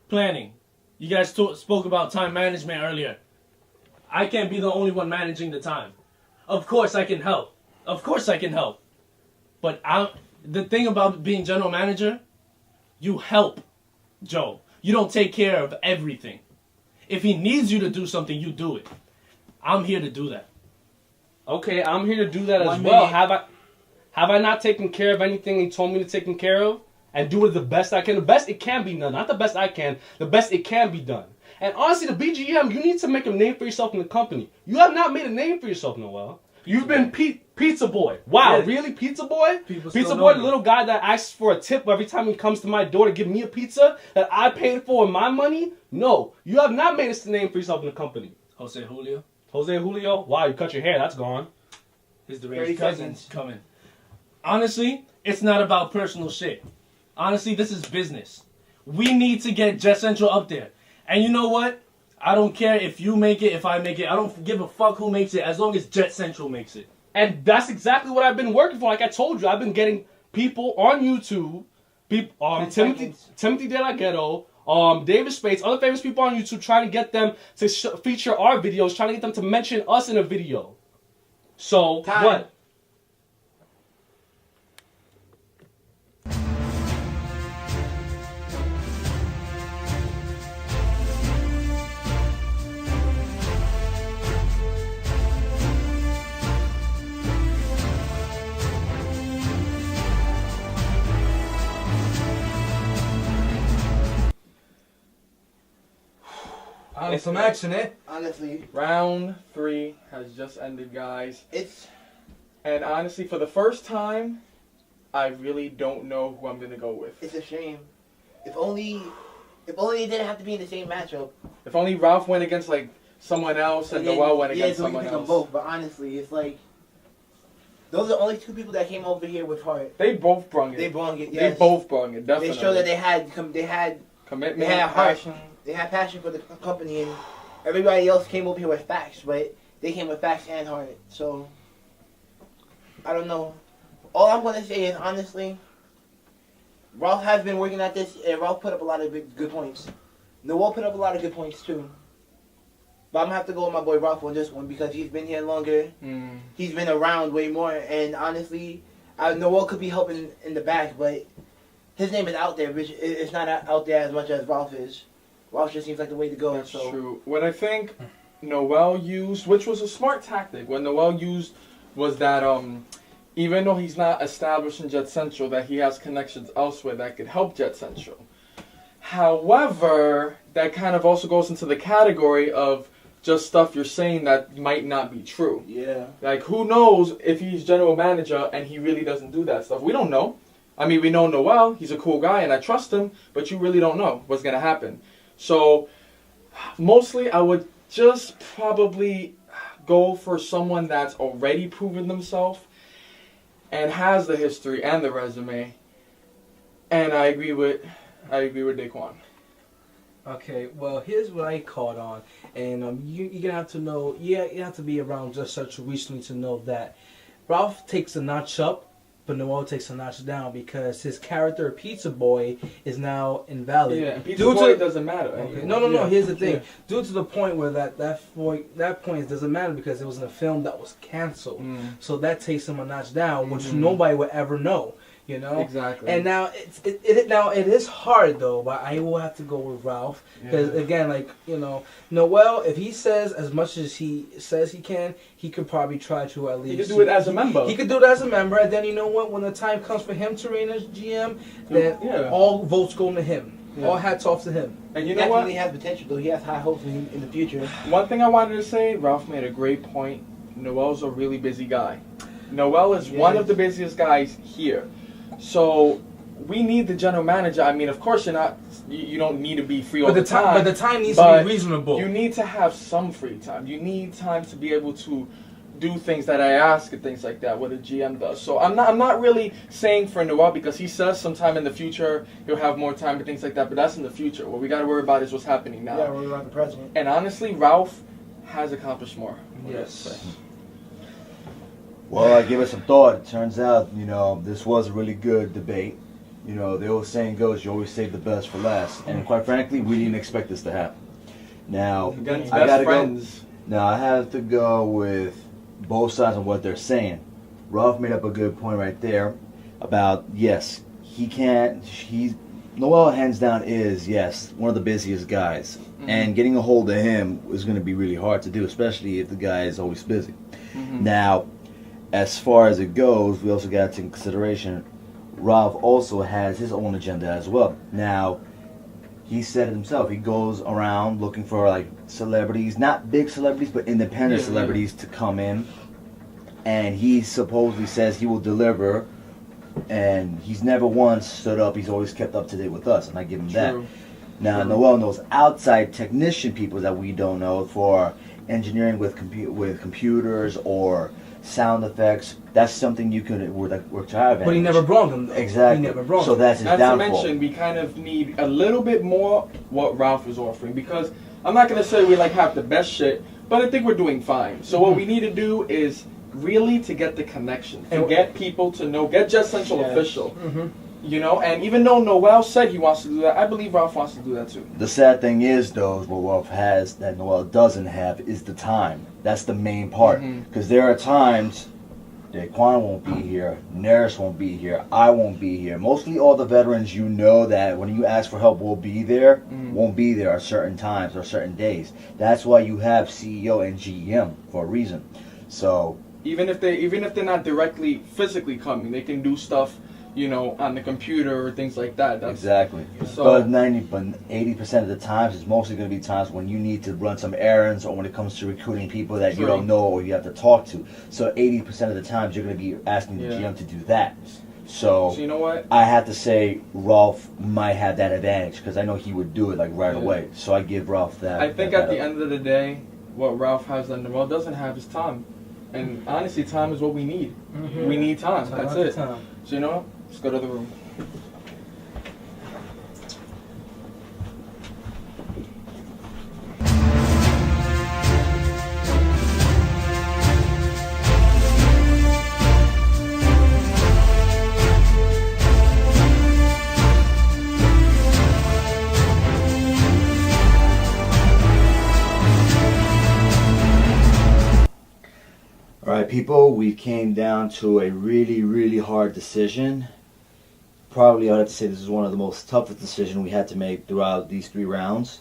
Planning. You guys spoke about time management earlier. I can't be the only one managing the time. Of course I can help. Of course I can help. But the thing about being general manager, you help Joe. You don't take care of everything. If he needs you to do something, you do it. I'm here to do that. Okay, I'm here to do that as well. Have I not taken care of anything he told me to take care of? And do it the best I can? The best it can be done. Not the best I can. The best it can be done. And honestly, the BGM, you need to make a name for yourself in the company. You have not made a name for yourself, Noel. You've been Pizza Boy. Wow, Yeah. really? Pizza Boy? People Pizza still Boy, know the him. little guy that asks for a tip every time he comes to my door to give me a pizza that I paid for with my money? No, you have not made a name for yourself in the company. Jose Julio. Jose Julio? Wow, you cut your hair. That's gone. His 30 deranged cousin's seconds. coming. Honestly, it's not about personal shit. Honestly, this is business. We need to get Jet Central up there. And you know what? I don't care if you make it, if I make it. I don't give a fuck who makes it as long as Jet Central makes it. And that's exactly what I've been working for. Like I told you, I've been getting people on YouTube, Timothy De La Ghetto, David Spades, other famous people on YouTube, trying to get them to feature our videos, trying to get them to mention us in a video. So, what? Some action, eh? Honestly. Round 3 has just ended, guys. And honestly, for the first time, I really don't know who I'm gonna go with. It's a shame. If only it didn't have to be in the same matchup. If only Ralph went against like someone else and Noel went against so we someone pick them else. both. But honestly, it's like those are the only two people that came over here with heart. They both brung it. They brung it. They Yes. both brung it. Definitely. They showed that they had commitment, they had heart. passion. They had passion for the company, and everybody else came over here with facts, but they came with facts and heart. So I don't know. All I'm gonna say is honestly, Ralph has been working at this, and Ralph put up a lot of good points. Noel put up a lot of good points too. But I'm gonna have to go with my boy Ralph on this one because he's been here longer. He's been around way more, and honestly, Noel could be helping in the back, but his name is out there, which it's not out there as much as Ralph is. Ralph just seems like the way to go. That's true. What I think Noel used, which was a smart tactic, what Noel used was that even though he's not established in Jet Central, that he has connections elsewhere that could help Jet Central. However, that kind of also goes into the category of just stuff you're saying that might not be true. Yeah. Like, who knows if he's general manager and he really doesn't do that stuff? We don't know. I mean, we know Noel, he's a cool guy and I trust him, but you really don't know what's going to happen. So, mostly I would just probably go for someone that's already proven themselves and has the history and the resume. And I agree with Daquan. Okay, well, here's what I caught on, and you're gonna have to know. You have to be around just such recently to know that Ralph takes a notch up, but Noel takes a notch down because his character Pizza Boy is now invalid. Yeah, Pizza Boy doesn't matter. Okay. anymore. No. Yeah. Here's the thing. Yeah. Due to the point where that point doesn't matter because it was in a film that was canceled, so that takes him a notch down, which nobody would ever know. You know Exactly. And now it is hard though, but I will have to go with Ralph because again, like Noel, if he says as much as he says he can, he could probably try to at least. He could do it as a member. He could do it as a member, and then you know what? When the time comes for him to reign as GM, then all votes go to him. Yeah. All hats off to him. And He you know what? definitely has potential though. He has high hopes in the future. One thing I wanted to say, Ralph made a great point. Noel's a really busy guy. Noel is one of the busiest guys here. So we need the general manager. I mean, of course you don't need to be free all the time. But the time needs to be reasonable. You need to have some free time. You need time to be able to do things that I ask and things like that, what a GM does. So I'm not really saying for Noel because he says sometime in the future he'll have more time and things like that, but that's in the future. What we got to worry about is what's happening now. Yeah, worry about the president. And honestly, Ralph has accomplished more. Yes. Well, I give it some thought. It turns out, this was a really good debate. The old saying goes, you always save the best for last. And quite frankly, we didn't expect this to happen. Now, Against I best gotta friends. go. Now, I have to go with both sides on what they're saying. Ralph made up a good point right there about, yes, Noel hands down is, yes, one of the busiest guys. Mm-hmm. And getting a hold of him is going to be really hard to do, especially if the guy is always busy. Mm-hmm. Now, as far as it goes, we also got to take into consideration Ralph also has his own agenda as well. Now, he said it himself. He goes around looking for like celebrities, not big celebrities, but independent celebrities to come in and he supposedly says he will deliver, and he's never once stood up. He's always kept up to date with us, and I give him that. True. Now, Noel knows outside technician people that we don't know for engineering with computers or sound effects. That's something you could work to our advantage. But he never brought them, though. Exactly. He never brought So them. that's his Not to downfall. mention, we kind of need a little bit more what Ralph is offering, because I'm not gonna say we like have the best shit, but I think we're doing fine. So what we need to do is really to get the connection, to get people to know, get Jet Central official. You know, and even though Noel said he wants to do that, I believe Ralph wants to do that too. The sad thing is, though, what Ralph has that Noel doesn't have is the time. That's the main part. Because there are times Daquan won't be here, Neris won't be here, I won't be here. Mostly all the veterans you know that when you ask for help will be there, won't be there at certain times or certain days. That's why you have CEO and GM for a reason. So Even if they're not directly physically coming, they can do stuff, you know, on the computer or things like that. exactly. So- But 80% of the times, it's mostly going to be times when you need to run some errands or when it comes to recruiting people that you True. don't know or you have to talk to. So 80% of the times, you're going to be asking the Yeah. GM to do that. So you know what? I have to say Ralph might have that advantage because I know he would do it like right Yeah. away. So I give Ralph that. I think that at the end of the day, what Ralph has that Noel doesn't have is time. And honestly, time is what we need. We need time. Time That's after it. time. So you know what? Let's go to the room. All right, people, we came down to a really, really hard decision. Probably I'd have to say this is one of the most toughest decisions we had to make throughout these 3 rounds.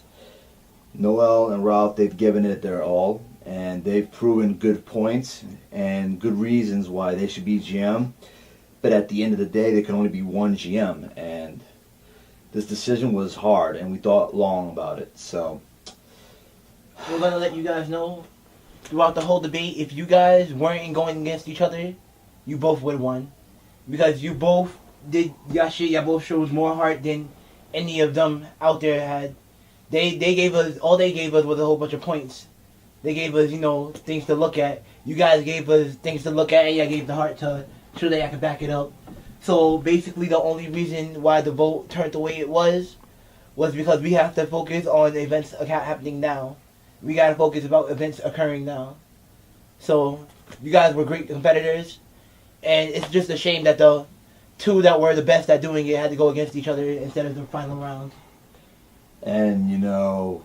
Noel and Ralph, they've given it their all, and they've proven good points and good reasons why they should be GM. But at the end of the day, there can only be one GM, and this decision was hard, and we thought long about it. So We're gonna let you guys know throughout the whole debate, if you guys weren't going against each other, you both would have won. Because you both did y'all shit, y'all both showed more heart than any of them out there had. They gave us, all they gave us was a whole bunch of points. They gave us, you know, things to look at. You guys gave us things to look at, and y'all gave the heart to show that I could back it up. So basically the only reason why the vote turned the way it was because we have to focus on the events happening now. We gotta focus about events occurring now. So you guys were great competitors, and it's just a shame that the 2 that were the best at doing it had to go against each other instead of the final round. And you know,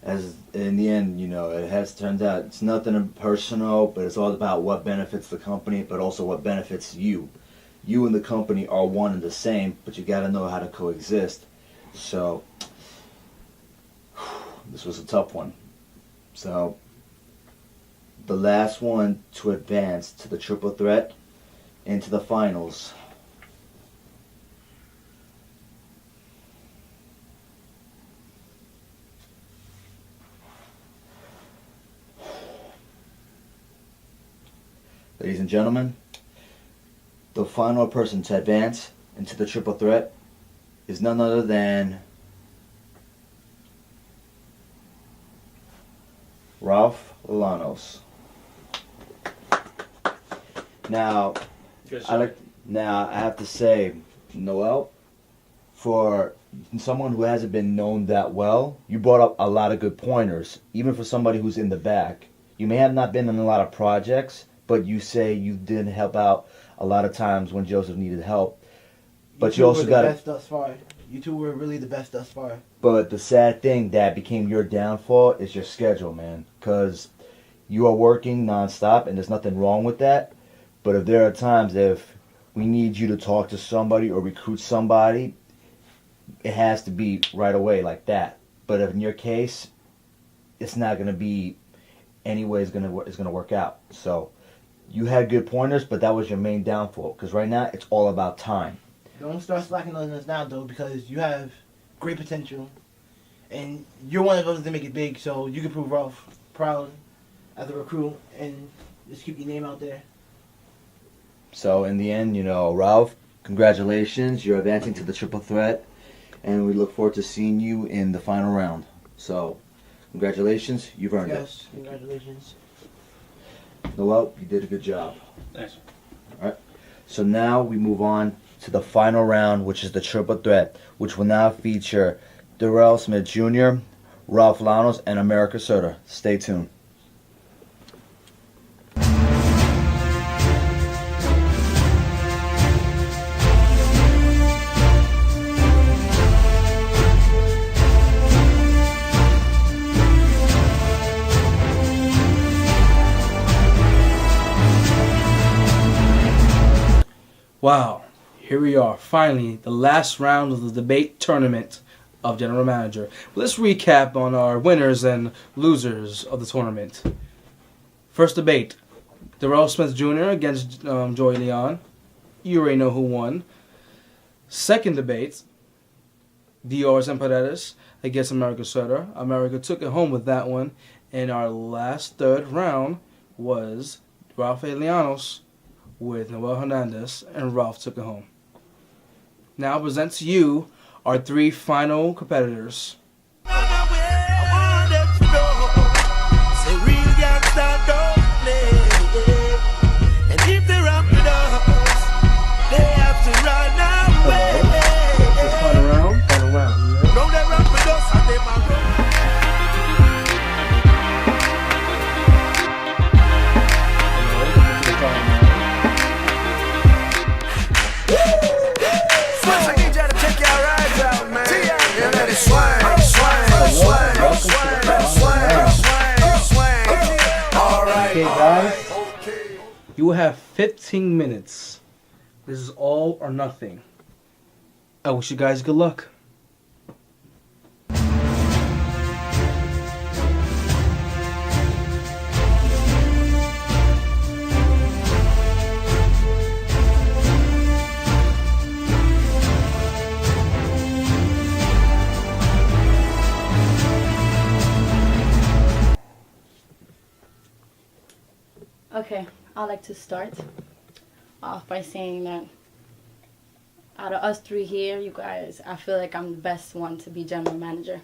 as in the end, you know, it has turned out it's nothing personal, but it's all about what benefits the company, but also what benefits you. You and the company are one and the same, but you got to know how to coexist. So this was a tough one. So the last one to advance to the triple threat into the finals. Ladies and gentlemen, the final person to advance into the triple threat is none other than Ralph Lanos. Now, I have to say, Noel, for someone who hasn't been known that well, you brought up a lot of good pointers. Even for somebody who's in the back, you may have not been in a lot of projects, but you say you did help out a lot of times when Joseph needed help. But you also got the best thus far. You 2 were really the best thus far. But the sad thing that became your downfall is your schedule, man. Because you are working nonstop, and there's nothing wrong with that. But if there are times if we need you to talk to somebody or recruit somebody, it has to be right away like that. But if in your case, it's not going to be any way it's going to work out. So you had good pointers, but that was your main downfall. Because right now, it's all about time. Don't start slacking on us now, though, because you have great potential. And you're one of those to make it big, so you can prove Ralph proud as a recruit and just keep your name out there. So in the end, Ralph, congratulations. You're advancing to the triple threat, and we look forward to seeing you in the final round. So, congratulations. You've earned it. Yes, congratulations. Noel, you did a good job. Thanks. All right. So now we move on to the final round, which is the triple threat, which will now feature Darrell Smith Jr., Ralph Llanos, and America Serta. Stay tuned. Wow, here we are, finally, the last round of the debate tournament of General Manager. Let's recap on our winners and losers of the tournament. First debate, Darrell Smith Jr. against Joey Leon. You already know who won. Second debate, Dior and Paredes against America Serta. America took it home with that one. And our last third round was Ralph Llanos with Noel Hernandez, and Ralph took it home. Now I present to you our three final competitors. Okay, guys, you will have 15 minutes. This is all or nothing. I wish you guys good luck. Okay, I'd like to start off by saying that out of us three here, you guys, I feel like I'm the best one to be general manager.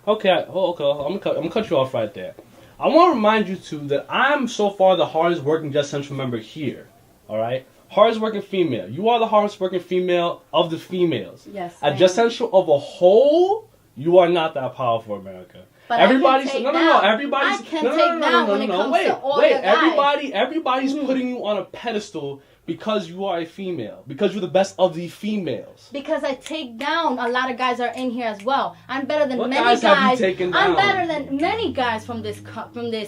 Okay, I'm gonna cut you off right there. I want to remind you too that I'm so far the hardest working Just Central member here. All right, hardest working female. You are the hardest working female of the females. Yes. At Just Central of a whole, you are not that powerful, America. But Everybody's I can take no. down. Everybody's I can take down when it comes to all your guys. Everybody's putting you on a pedestal because you are a female. Because you're the best of the females. Because I take down a lot of guys that are in here as well. I'm better than What many guys guys. have you taken I'm down? better than many guys from this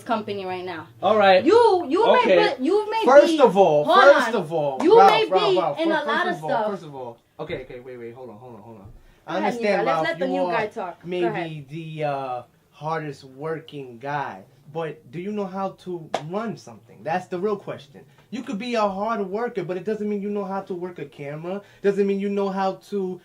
company right now. All right. You Okay. may First be. of all, hold first on. of all, you Ralph, may be Ralph, in a first lot of of all, stuff. First of all, okay, wait, hold on. I Go ahead, understand, Nero. Let's Ralph, let the you new are guy talk. Go maybe ahead. the hardest working guy, but do you know how to run something? That's the real question. You could be a hard worker, but it doesn't mean you know how to work a camera. Doesn't mean you know how to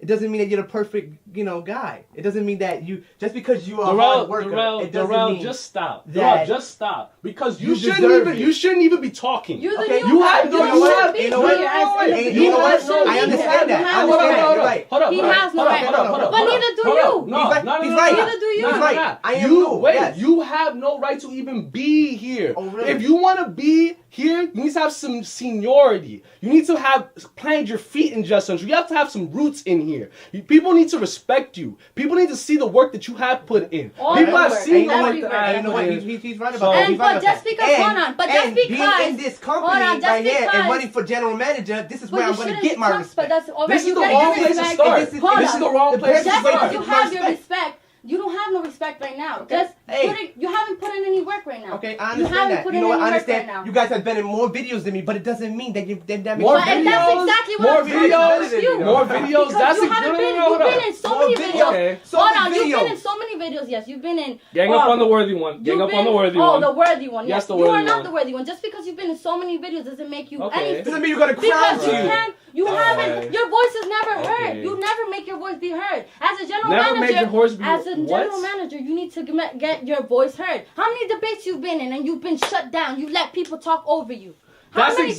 it doesn't mean that you're the perfect, guy. It doesn't mean that just because you are a hard worker, it doesn't mean just stop. that Darrell, just stop. Because you deserve it. shouldn't even be talking. You're the Okay, new you guy. have no- You you should know be what? here as You know in the you know what? you should I be understand here. that. You I have understand no that. right. You're right. Hold up. He has no right. But neither do you. He's right. Neither do you. He's right. I am you new. wait. Yes. You have no right to even be here. Oh, really? If you want to be here, you need to have some seniority. You need to have planted your feet in Just Central. You have to have some roots in here. People need to respect you. People need to see the work that you have put in. All People the have work. seen the Every work work. that I You know put what? in. He's right about that. And He's right but about just that. because, hold on, but just and because, being in this company hold on, just right here and because- running for general manager, this is But where you I'm going to shouldn't get my talk- respect. But that's already This is you the gotta wrong give place to respect. start. This is- Hold This on. is the wrong The place to Just best way because to you get have your respect. respect, you don't have no respect right now. Okay. Just Hey. you haven't put in any work right now. Okay, I You understand haven't that. put You in know what? any I work understand. right now. You guys have been in more videos than me, but it doesn't mean that that More makes But you that's better. exactly what more I'm trying to videos, ask you. more videos. Because That's you haven't been. hold You've up. been in so More many videos. videos. Okay. So Hold many on, you've been videos. in so many videos. Yes, you've been in. Gang up on the worthy one. Gang up on the worthy one. Oh, the worthy one. Yes, Yes, the you worthy are not one. the worthy one. Just because you've been in so many videos doesn't make you Okay. anything. Doesn't mean you got a crown Because to you you. can't. You haven't. Okay. Your voice is never heard. Okay. You never make your voice be heard. As a general Never manager, make your voice be- as a what? general manager, you need to get your voice heard. How many debates you've been in and you've been shut down? You let people talk over you. How many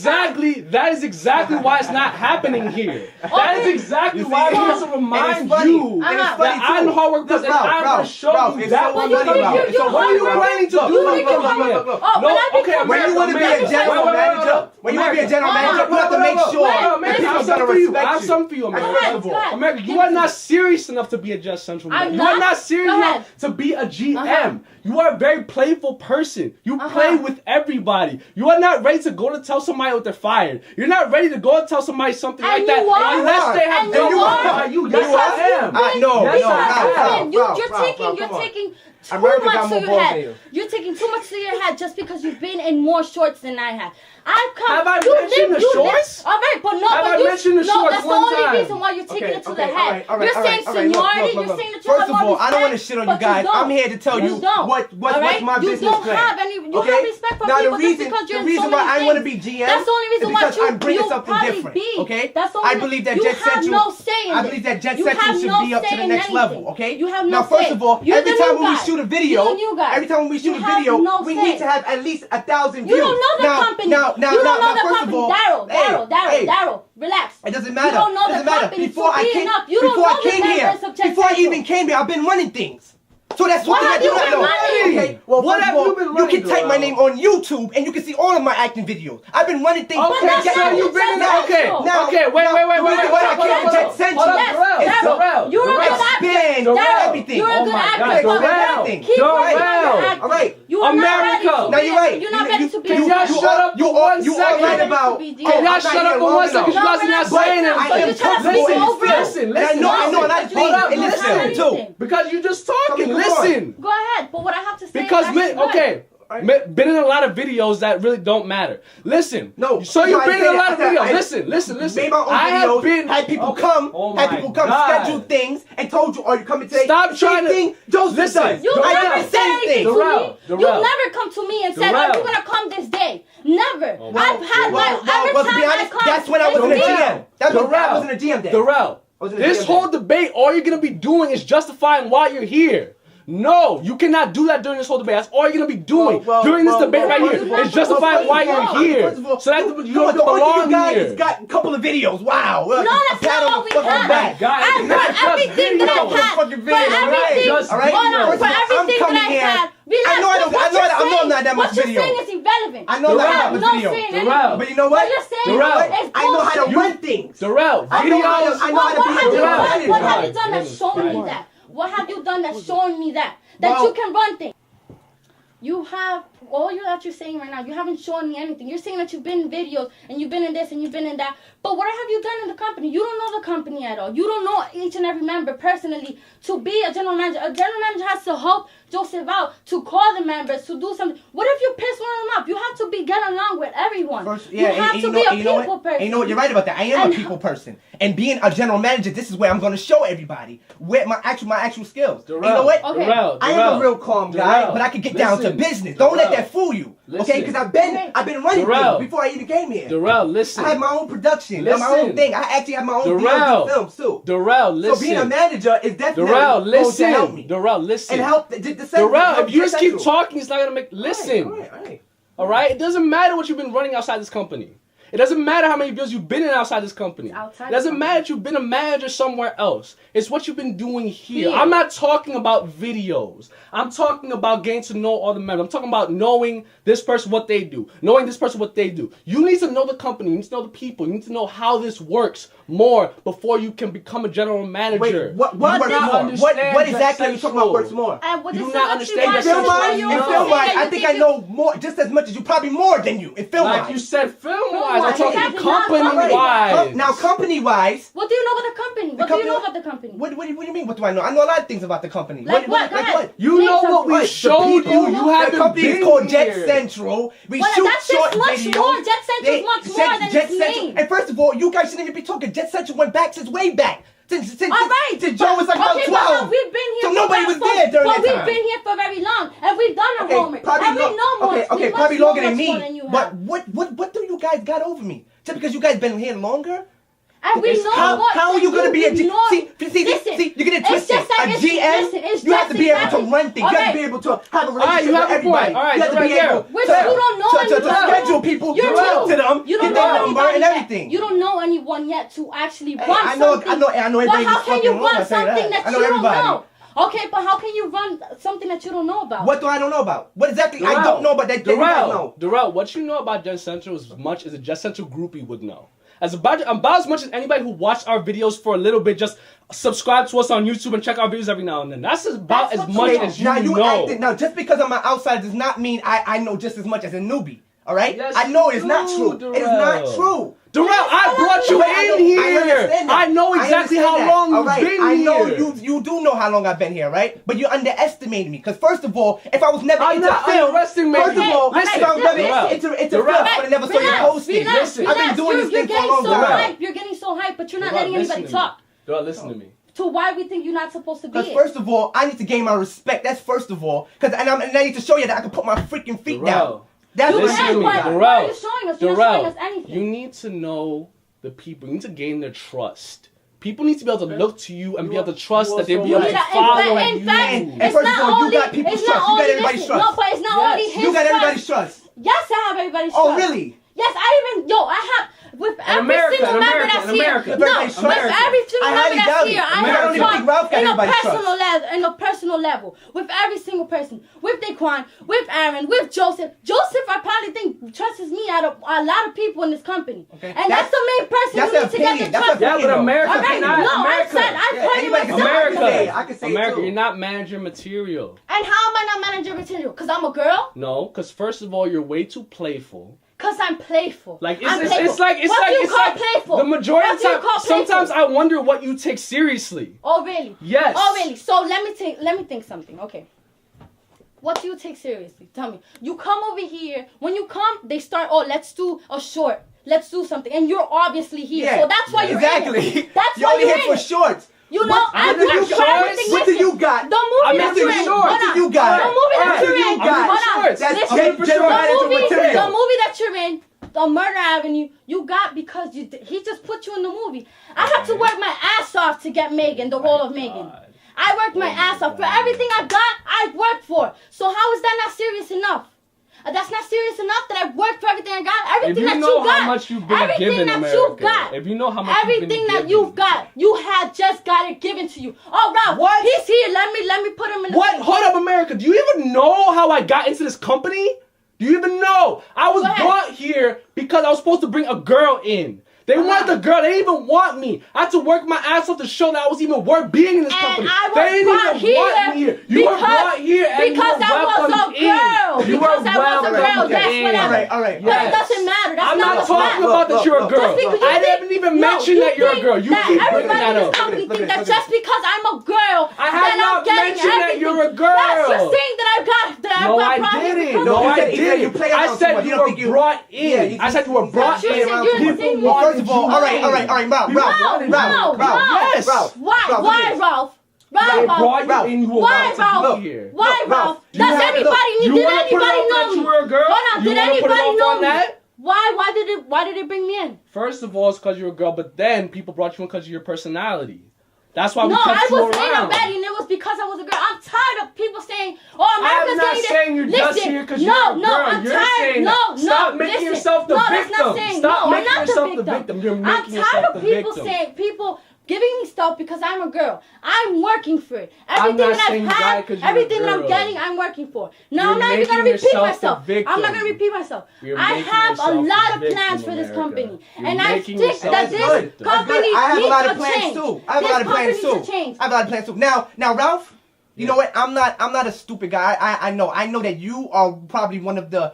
That is exactly why it's not happening here. That is exactly why I need to remind you that I'm the hard work person and I'm going to show you that one money. So what are you planning to do? When you want to be a general manager, you have to make sure that people are going to respect you. I have something for you, America. America, you are not serious enough to be a Just Central man. You are not serious enough to be a GM. You are a very playful person. You play with everybody. You are not ready to go to tell somebody that they're fired. You're not ready to go and tell somebody something like that unless they have done what you. Yes, I am. You're taking too much to your head. You're taking too much to your head just because you've been in more shorts than I have. Have I mentioned the shorts? All right, but no, have I mentioned the shorts that's the one only time? reason why you're taking it to the head. All right, you're saying seniority. You're saying that you First have of all, respect, I don't want to shit on you guys. I'm here to tell you what's my business plan. You don't have any. You have respect for now, people the reason, just because you're the reason in so why many I want to things. be GM That's the only reason is why because I'm bringing something different. Okay, I believe that Jet Central. You have no say in I believe that Jet You Central have should no be up to say the in next anything. level. Okay. You have no now, first say. of all, You're every the time new when we guy. shoot a video, You're the new guy. every time when we shoot You a have video, no we say. need to have at least 1,000 views. You don't know the company. Now, you don't know the first company. of all, Daryl, relax. It doesn't matter. You don't know it doesn't the matter. company. Before I came, You don't before I know the came here, members of Jet before I Central. even came here, I've been running things. So that's What something I have do you not been know. running? Okay, well, What first have of all, you been you running, can type my Joel? name on YouTube and you can see all of my acting videos. I've been running things. Okay, Jet so Central. you've been in Now- okay, now- okay, wait, now, wait, wait, the wait, reason wait, why I hold can't on, Jet hold on. Central Hold on, Darrell, is Darrell, You're a good expand actor. everything. You're a Oh good my actor. God, Expand Darrell, everything. Keep working on Darrell. your acting. All right. You are not ready America. to Now be you're right. You're not ready to be. Can y'all shut up for 1 You are second? right about. Can y'all shut up for 1 second? You guys are not saying I am anything. comfortable in over this it. field. And I know a lot of Hold up, things in this listen. field too. Because you just talking. Come on. Listen. Go ahead, but what I have to say Because is actually good. okay, been in a lot of videos that really don't matter. Listen, No, so you've I been in said a lot of I- videos. Listen. Made my own I videos, have been. had people Okay. come, Oh had my people come God. schedule things, and told you, are you coming today? Stop The trying same to- thing Joseph Listen, does. You I never do the same said thing. to Darrell, me. You Darrell. never come to me and said, Darrell. "Are you gonna come this day?" Never. I've had Well, every well, to be time honest, I come. that's when I it's wasn't a me. GM. That Darrell. wasn't a GM then. Darrell, wasn't a this GM whole then. debate, all you're gonna be doing is justifying why you're here. No, you cannot do that during this whole debate. That's all you're gonna be doing during this debate right here. Is justifying why you're here. So that you don't belong here. It's got a couple of videos. Wow. No, that's not all we have. Guys, I've not got just everything that I've videos. had. For Fucking videos, everything, Just all right? hold on, First for of all, I'm everything coming that I've here. had. Relax, I know I don't- what I know you're I'm saying- not that much What you're video. saying is irrelevant. I know You that have much no video. say in Darrell. anything. But you know what? What you're saying Darrell. is I know how to bullshit. run things. Darrell, I know how videos. to be What a have you general done? manager. What have you done that's showing me that? What have you done that's showing me that? That Well- you can run things. You have all that you're saying right now. You haven't shown me anything. You're saying that you've been in videos and you've been in this and you've been in that. But what have you done in the company? You don't know the company at all. You don't know each and every member personally. To be a general manager has to help Joseph out, to call the members, to do something. What if you piss one of them off? You have to be getting along with everyone. You have to be a people person. And you know what? You're right about that. I am a people person. And being a general manager, this is where I'm going to show everybody where my actual skills. And you know what? Okay. I am a real calm guy, but I can get down to business. Don't let that fool you. Okay? Because I've been running things before I even came here. Darrell, listen. I have my own production. I have my own thing. I actually have my own videos and films too. Darrell, listen. So being a manager is definitely Darrell, going to listen. help me. Darrell, listen. And help the Darrell, if you just keep talking, it's not gonna make. Listen. All right. All right. It doesn't matter what you've been running outside this company. It doesn't matter how many videos you've been in outside this company. It doesn't matter if you've been a manager somewhere else. It's what you've been doing here. I'm not talking about videos. I'm talking about getting to know all the members. I'm talking about knowing this person, what they do. Knowing this person, what they do. You need to know the company. You need to know the people. You need to know how this works more before you can become a general manager. Wait, what You works do not more? understand What exactly are you Jet talking about works Central. more? You do not understand In Jet film-wise, Central. I think I know more, just as much as you, probably more than you. In film-wise. Like you said, film-wise. I'm Exactly, talking not company-wise. Now, company-wise. What do you know about the company? What do you know about the company? What do you mean? What do I know? I know a lot of things about the company. Like what? Go ahead. You know what we The showed people, you. You the haven't company been is called here. Jet Central. We Well, shoot that's short just much videos. more. Jet Central's much more than its name. And first of all, you guys shouldn't even be talking. Jet Central went back since way back. Since All right. Joe was like about Okay, 12. but we've been here. So for nobody that was long. there during But that we've time. been here for very long, and we've done our homework. And we know more. Okay, we probably must know longer than much me. more than you But have. what do you guys got over me? Just because you guys been here longer? And we know how are you gonna be a GM? Listen, See, you're getting it's twisted. just like A it's- GM, listen, it's you have just to be able to exactly- run things. You have Okay. to be able to have a All right, relationship you have with a point. everybody. All right, you have to be right there. able Which to, you don't know to anyone. schedule people, You to don't talk to them, You get don't their know number anybody and yet. everything. You don't know anyone yet to actually Hey, run I know something. everybody But how was can fucking you wrong, run I say something that. that I know you don't everybody. know? Okay, but how can you run something that you don't know about? What do I don't know about? What exactly? I don't know about that. They don't know. Darrell, what you know about Just Central is as much as a Just Central groupie would know. About as much as anybody who watched our videos for a little bit, just subscribe to us on YouTube and check our videos every now and then. That's about as much as you know. Now, just because I'm an outsider does not mean I know just as much as a newbie. All right? Yes, I know you it's not do, true. It is not true. Darrell, I brought you in here. I know exactly how long you've been I know here. you do know how long I've been here, right? But you underestimated me. Because first of all, if I was never I'm into not film, underestimating first of you. all, Listen, if I was never Darrell, into film, Darrell, I would have never saw you posting. Relax, I've been doing this you're thing for a getting long so time. hype. You're getting so hype, but you're not Darrell, letting anybody listen to me. talk. Darrell, listen to me. To why we think you're not supposed to be. Because first of all, I need to gain my respect. That's first of all. And I need to show you that I can put my freaking feet down. Darrell, That's what listen I to me, mean. Why are Darrell. you showing us? You're not showing us anything. You need to know the people. You need to gain their trust. People need to be able to look to you and be able to trust that they'll be able to follow you. In fact, And it's first of not all, you only. got people's It's trust. not You got only everybody's listen, trust. No, but it's not Yes. only his You got everybody's trust. Yes, I have everybody's Oh, trust. really? Yes, I have with every America, single in member America, that's in here. America. No, Everybody's with trust. every single I member highly that's doubt here, it. I America, I don't even have think Ralph got in a everybody's personal trust. level, in a personal level, with every single person, with Daquan, with Aaron, with Joseph. Joseph, I probably think trusts me out of a lot of people in this company, Okay. and that's the main person That's who an needs to get opinion. the That's trust. an Yeah, but opinion. America All right, cannot. no, America. I said I Yeah, pointed anybody can myself. say it. America. I can say it America, too. you're not manager material. And how am I not manager material? Because I'm a girl? No, because first of all, you're way too playful. Because I'm playful. Like I'm it's playful. like What do you it's call like playful? the majority What of do the you time. call playful? Sometimes I wonder what you take seriously. Oh really? Yes. Oh really? So let me think something. Okay. What do you take seriously? Tell me. You come over here. When you come, they start. Oh, let's do a short. Let's do something. And you're obviously here. Yeah, So that's why you're in exactly. it. That's You're why only you're here in for it. shorts. You know, What I do you work for got? everything. What do Listen, you got? The movie I'm that into you're in. shorts. Hold What do on. you got? The movie that What do you're you in. got? Hold on. That's Listen, general manager material. the movie that you're in, the Murder Avenue, you got because he just put you in the movie. I had to work my ass off to get Megan, the role of Megan. I worked my ass off for everything I got. I worked for. So how is that not serious enough? That's not serious enough that I worked for everything I got. Everything If that you know you got. how much you've been everything given, that America. you've got. If you know how much Everything you've been that given. you've got, you had just got it given to you. Oh, Ralph, What? he's here. Let me put him in the What? Hold up, America. Do you even know how I got into this company? Do you even know? I was Go ahead. brought here because I was supposed to bring a girl in. They wanted the girl. They didn't even want me. I had to work my ass off to show that I was even worth being in this And company. I was They didn't brought even want me here. You were because- brought here and you because were I was a welcomed in. girl. You Because were I was a girl. welcomed That's in. whatever. All right. But it doesn't matter. That's I'm not not what's talking matter. about that you're a girl. Just because you I think- haven't even No, mentioned that you're a think girl. You that keep bringing everybody that in this up. company Look at think this, that look at just because I'm a girl, I have that not I'm getting mentioned that everything. you're a girl. That's just saying that I've got No, I brought into the didn't. company. No, you I said- you said you didn't. play I around too said much. you You don't were think you- brought Yeah, in. I said you were brought you in. said you're People insinuating. Well, wanted first of all, you all right, in. Ralph, Yes. Ralph. Why, Ralph, why, listen. Ralph? They Ralph, brought Ralph, you in. You were why, allowed to Ralph? be here. Why, Look, Ralph? Ralph, you Does have- anybody you did wanna put it anybody off know that me? you were a girl? Hold on, You did wanna put it anybody off know on me? that? Why did it bring me in? First of all, it's because you're a girl, but then people brought you in because of your personality. That's why we No, I kept you was in a around. bed and it was because I was a girl. I'm tired of people saying, "Oh, I'm America's not getting this." saying you're just Listen, here because no, you're a girl. no, I'm You're tired. saying No, that. no, Stop making listen. yourself the no, victim. That's not saying, Stop no, making I'm not yourself the the victim. You're I'm making tired yourself of the people victim. saying people giving me stuff because I'm a girl. I'm working for it. I'm Everything not that saying you I've got it had, 'cause you're a everything that I'm girl. getting, I'm working for. No, You're I'm not even gonna making repeat yourself the myself. I'm not victim. gonna repeat myself. You're I making have a yourself lot the of plans victim, for this America. company, You're and I making think yourself that the this victim. company I have a needs lot of a plans change. too. I have a This lot of plans company too. needs to change. I have a lot of plans too. Now, Ralph. You know what? I'm not a stupid guy. I know that you are probably one of the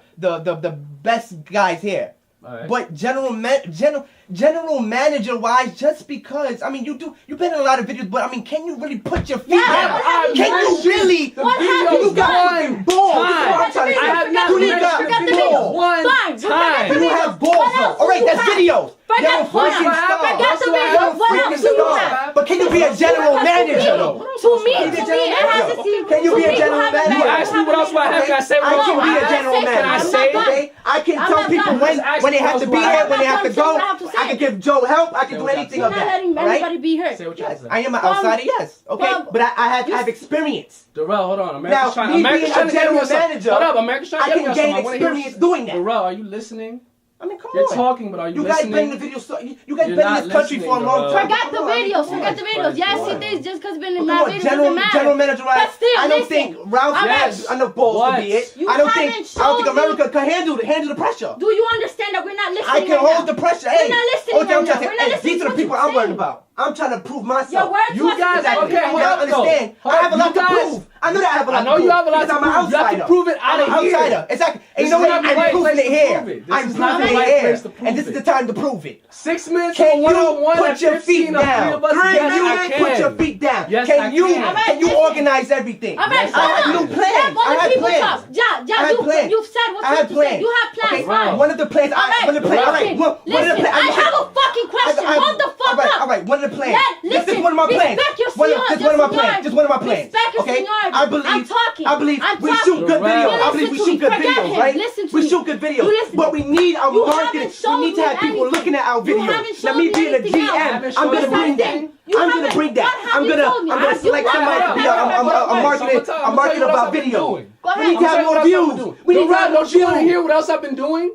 best guys here. Alright. But general manager wise, just because you've been in a lot of videos, but I mean, can you really put your feet down? Can you really? What happened? You got One balls. time. That's what I'm trying to I say. have not You mentioned got the video balls. one Fine, time. You have balls. All right, that's videos. You're a Forget what freaking star. Forget the You're a video. What freaking else do you star. have? But can you be a general manager though? To me, it has to see. Can you be a general manager? You asked me what else I have. Can I say what I else can I be a have? general manager. Can I say it? Okay? I can I'm tell not people done. when they have to be here, when they have to go. I'm not done. I can give Joe help. I can do anything You're of not that. letting Right? anybody be hurt. Yes, I am an outsider. Yes. Okay. But I have experience. Darrell, hold on. Now, America's trying, me America's being trying a to get me general on something. manager, Hold up, America's trying to I get me can on gain something. I wanna hear experience doing that. Darrell, are you listening? I mean, come You're on. talking, but are you You guys listening? been in the video. You guys You're been in not this country for a listening, long Darrell. time. Forget the Come on, videos. come Forget the on. videos. Yes, Come he on. thinks just because it's been in Come my on, videos general doesn't matter. general manager. But still, I don't listen. think Ralph has enough balls to be it. You I don't haven't think shown America can handle the pressure. Do you understand that we're not listening? I can right hold now? the pressure. We're Hey, not listening. okay, right I'm now. trying to We're say, not hey, listening these to are the what people you're I'm worried saying. about. I'm trying to prove Your myself. words You wasn't guys, exactly okay, right. hold You up, gotta understand. though. I have a lot to You guys- prove. I know that I have a lot I know to prove. you have a lot because to I'm an prove. You have to outsider. prove it out I'm of an here. outsider. Exactly. And This you know is what? not the I'm right proving place it to here. prove it. This I'm is not proving the it right here. place to prove And this is it. the time to prove it. 6 minutes Can for one-on-one you at put your 15, feet the three down? of us, Can yes, I you can. put your feet down? Yes, I Can you listen. organize everything? All right, I have new plans. Let I other have people plans. talk. I had plans. You've said what I you had have to say. plans. You have plans. Okay, Fine. one of the plans. All right, One of the plans. All right, listen, one of the listen, plans. I have a fucking question. Hold the fuck up. All right, one of the plans. This Listen, is one of my plans. respect your One of- seniority. Just one of my plans. Just one of my plans. Respect your Okay, seniority. I believe. I'm talking. I believe I'm we talking. shoot good You videos. I listen believe we to shoot me. good Forget videos, him. right? Listen to We me. shoot good videos, You listen. but we need our You marketing. haven't shown We need to me have people anything. looking at our You videos. haven't Let shown me me be the anything else. GM. I'm Besides gonna bring that. that, you I'm gonna haven't- bring that. what have I'm you gonna told me? I'm gonna Have you select somebody to be a marketing about video. We need to have more views. We need to have more Don't you want to views. hear what else I've been doing?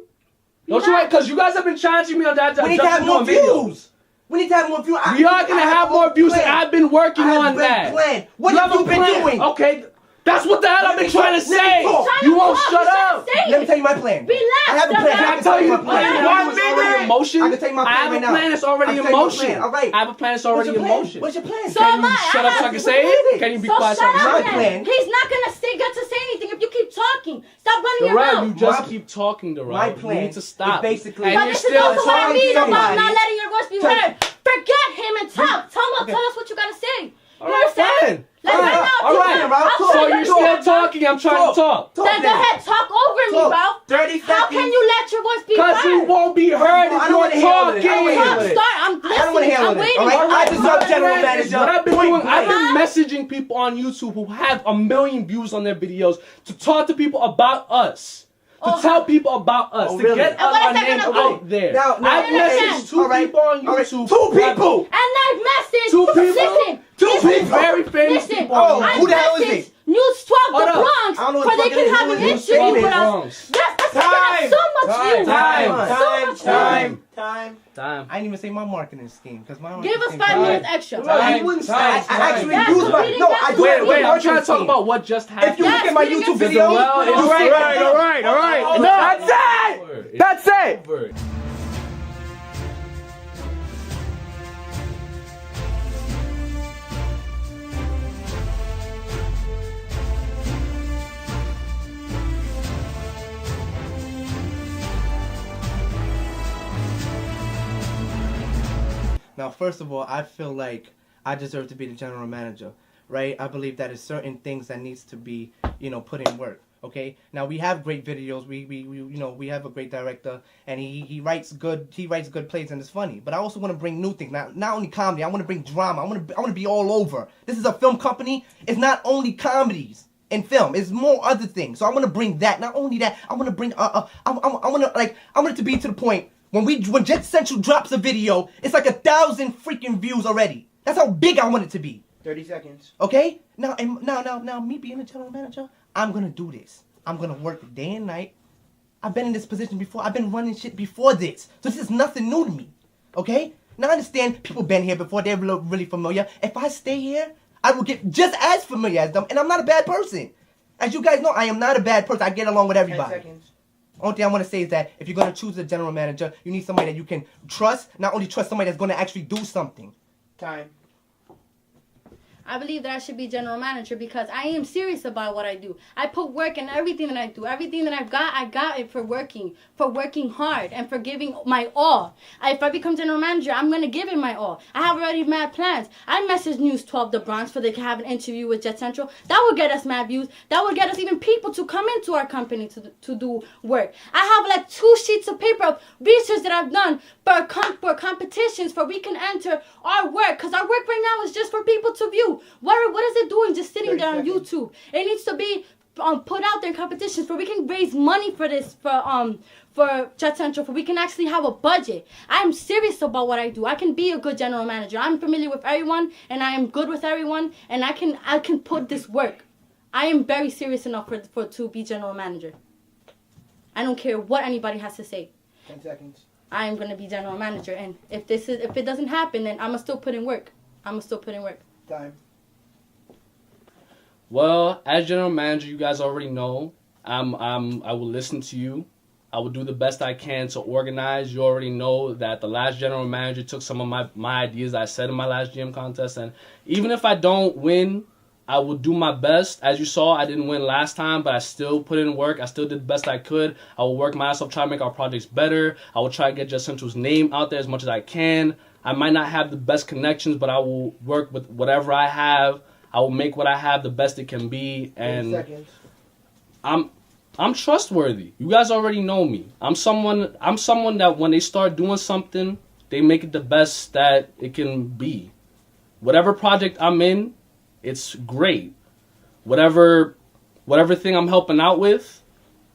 Don't you? Because you guys have been challenging me on that. We need to have more views. We need to have more views. We are gonna have more views, and I've been working on that. What have you been doing? Okay, that's what the hell I've been trying to say. You won't shut up. Let me tell you my plan. Relax. I have a plan. Can I tell you the plan? One It's already in motion. I can tell you my plan I have right a now. plan that's already in motion. All right. I have a plan that's already in motion. What's your plan? So Can am you I. shut up so I can say it? Can you be quiet so I can shut say up it? then. He's not gonna get to say anything if you keep talking. Stop running your Darrell, you mouth. just keep talking, Darrell. My You plan need to stop. is basically- And But you're this is still also what I talking mean about somebody. not letting your voice be heard. Forget him and talk. Tell us what you gotta say. You All right, understand? fine. Like Fine. right now, All talk. right. I'll So say you're your still voice. talking. I'm trying to talk. Then go ahead, talk over me, Talk. Ralph. 30 How can seconds. you let your voice be heard? Because you won't be heard I if don't you're wanna hear all of it. I don't wanna hear all of talking. it. I'm listening. I don't want to handle I'm it. waiting. All right. I deserve general What manager. I've been Point doing, I've blank. been messaging people on YouTube who have 1 million views on their videos to talk to people about us. To tell people about us, Oh, to really? get And what our is that name gonna out do? there. Now, I've okay. messaged 2 All right. people on All right. YouTube. 2 people. And I message. 2 people. Listen. 2 listen, people. Very famous Listen. people. on Oh, I who the hell is messaged it? News 12, Hold the up. Bronx, I don't know so what they the can fuck have it an is. interview Famous. with us. Bronx. That's taking up so much views. So much views. Time. I didn't even say my marketing scheme because my Give us marketing 5 scheme- minutes extra. Well, you wouldn't say. I actually Yes, use we my. didn't No, get I to do it. have a Wait, I'm marketing trying to talk scheme. about what just happened. If you Yes, look at my we didn't YouTube get to video, it. Well, you'll it's see- right. All right. That's it. That's it. Over. Now, first of all, I feel like I deserve to be the general manager, right? I believe that is certain things that needs to be, put in work. Okay. Now we have great videos. We have a great director, and he writes good. He writes good plays, and it's funny. But I also want to bring new things. Not only comedy. I want to bring drama. I want to be all over. This is a film company. It's not only comedies and film. It's more other things. So I want to bring that. Not only that, I want to bring. I want it to be to the point. When Jet Central drops a video, it's like 1,000 freaking views already. That's how big I want it to be. 30 seconds. Okay? Now, me being a general manager, I'm gonna do this. I'm gonna work day and night. I've been in this position before. I've been running shit before this. So this is nothing new to me. Okay? Now I understand people been here before. They're really familiar. If I stay here, I will get just as familiar as them. And I'm not a bad person. As you guys know, I am not a bad person. I get along with 10 everybody. seconds. Only thing I want to say is that if you're going to choose a general manager, you need somebody that you can trust. Not only trust somebody that's going to actually do something. Time. I believe that I should be general manager because I am serious about what I do. I put work in everything that I do. Everything that I've got, I got it for working hard and for giving my all. If I become general manager, I'm going to give it my all. I have already mad plans. I messaged News 12 The Bronx for they can have an interview with Jet Central. That would get us mad views. That would get us even people to come into our company to do work. I have like 2 sheets of paper of research that I've done for competitions for we can enter our work because our work right now is just for people to view. What is it doing just sitting there on YouTube? It needs to be put out there in competitions where we can raise money for this for Jet Central, for we can actually have a budget. I'm serious about what I do. I can be a good general manager. I'm familiar with everyone and I am good with everyone and I can put this work. I am very serious enough to be general manager. I don't care what anybody has to say. 10 seconds. I am gonna be general manager, and if it doesn't happen, then I'ma still put in work. Time. Well, as general manager, you guys already know I will listen to you. I will do the best I can to organize. You already know that the last general manager took some of my ideas I said in my last GM contest, and even if I don't win, I will do my best. As you saw, I didn't win last time, but I still put in work. I still did the best I could. I will work my ass off, try to make our projects better. I will try to get Jet Central's name out there as much as I can. I might not have the best connections, but I will work with whatever I have. I will make what I have the best it can be, and I'm trustworthy. You guys already know me. I'm someone that when they start doing something, they make it the best that it can be. Whatever project I'm in, it's great. Whatever thing I'm helping out with,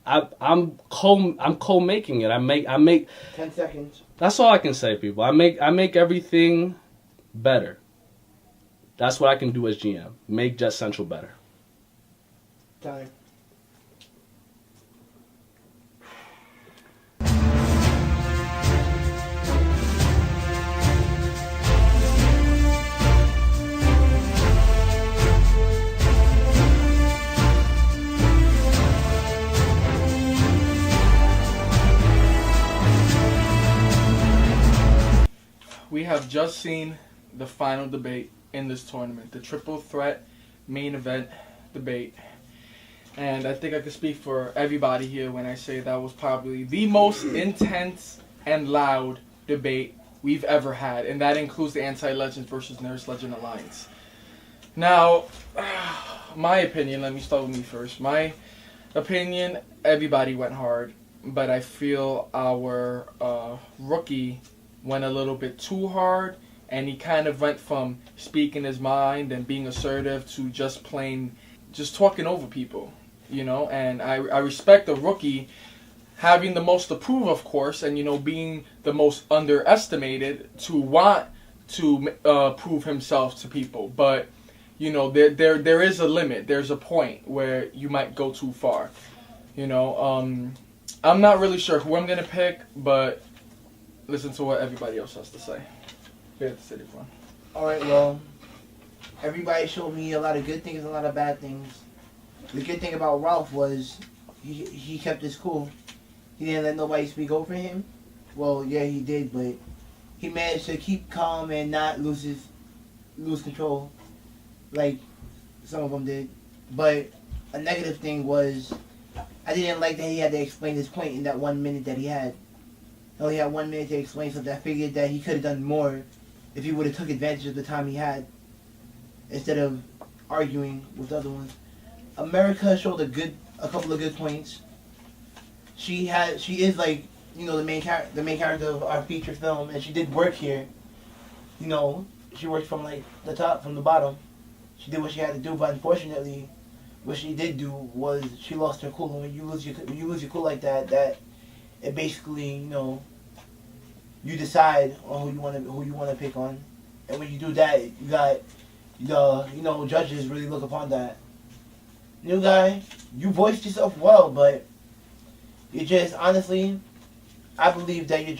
I'm co-making it. I make 10 seconds. That's all I can say, people. I make everything better. That's what I can do as GM. Make Jet Central better. Time. We have just seen the final debate in this tournament, the triple threat main event debate. And I think I can speak for everybody here when I say that was probably the most intense and loud debate we've ever had. And that includes the Anti-Legends versus Nurse Legend Alliance. Now, my opinion, let me start with me first. My opinion, everybody went hard. But I feel our rookie went a little bit too hard, and he kind of went from speaking his mind and being assertive to just talking over people, you know. And I respect the rookie having the most to prove, of course, and, you know, being the most underestimated to want to prove himself to people. But, you know, there is a limit. There's a point where you might go too far, you know. I'm not really sure who I'm going to pick, but listen to what everybody else has to say. Alright, well, everybody showed me a lot of good things and a lot of bad things. The good thing about Ralph was he kept his cool. He didn't let nobody speak over him. Well, yeah, he did, but he managed to keep calm and not lose control like some of them did. But a negative thing was I didn't like that he had to explain his point in that 1 minute that he had. He only had 1 minute to explain something. I figured that he could have done more if he would have took advantage of the time he had instead of arguing with the other ones. America showed a couple of good points. She is like, you know, the main character of our feature film, and she did work here. You know, she worked from like the top, from the bottom. She did what she had to do, but unfortunately, what she did do was she lost her cool. And when you lose your cool like that it basically, you know, you decide on who you want to pick on, and when you do that, you got judges really look upon that. New guy, you voiced yourself well, but you just honestly, I believe that you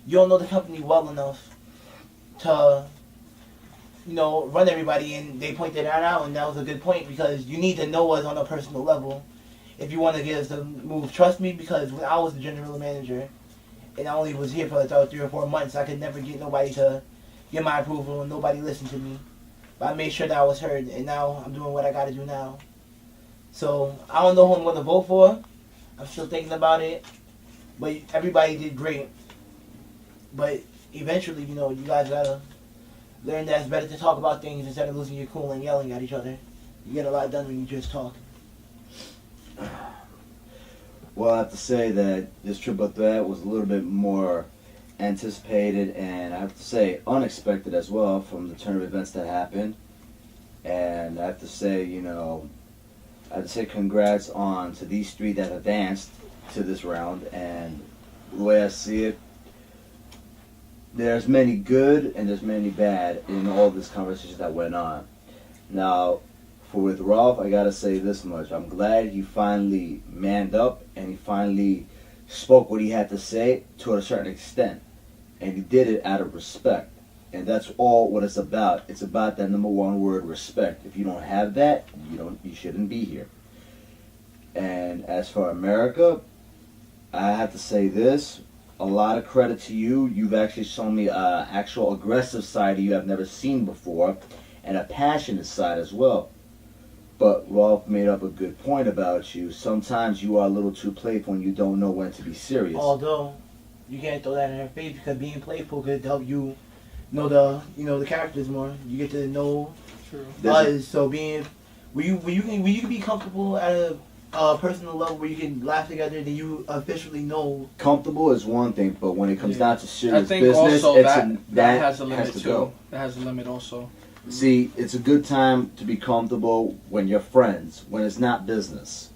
don't know the company well enough to, you know, run everybody, and they pointed that out, and that was a good point because you need to know us on a personal level if you want to get us to move. Trust me, because when I was the general manager and I only was here for about 3 or 4 months, I could never get nobody to get my approval, and nobody listened to me. But I made sure that I was heard, and now I'm doing what I got to do now. So I don't know who I'm going to vote for. I'm still thinking about it. But everybody did great. But eventually, you know, you guys got to learn that it's better to talk about things instead of losing your cool and yelling at each other. You get a lot done when you just talk. Well, I have to say that this triple threat was a little bit more anticipated and I have to say unexpected as well from the turn of events that happened. And I have to say, you know, I have to say congrats on to these three that advanced to this round. And the way I see it, there's many good and there's many bad in all this conversation that went on. Now, with Ralph, I gotta say this much. I'm glad he finally manned up and he finally spoke what he had to say to a certain extent. And he did it out of respect. And that's all what it's about. It's about that number one word, respect. If you don't have that, you shouldn't be here. And as for America, I have to say this. A lot of credit to you. You've actually shown me an actual aggressive side you have never seen before. And a passionate side as well. But Rolf made up a good point about you. Sometimes you are a little too playful and you don't know when to be serious. Although, you can't throw that in her face because being playful could help you know the characters more. You get to know us. So will you be comfortable at a personal level where you can laugh together, then you officially know. Comfortable is one thing, but when it comes down to serious I think business, also that has a limit has to too. go. That has a limit also. See, it's a good time to be comfortable when you're friends, when it's not business.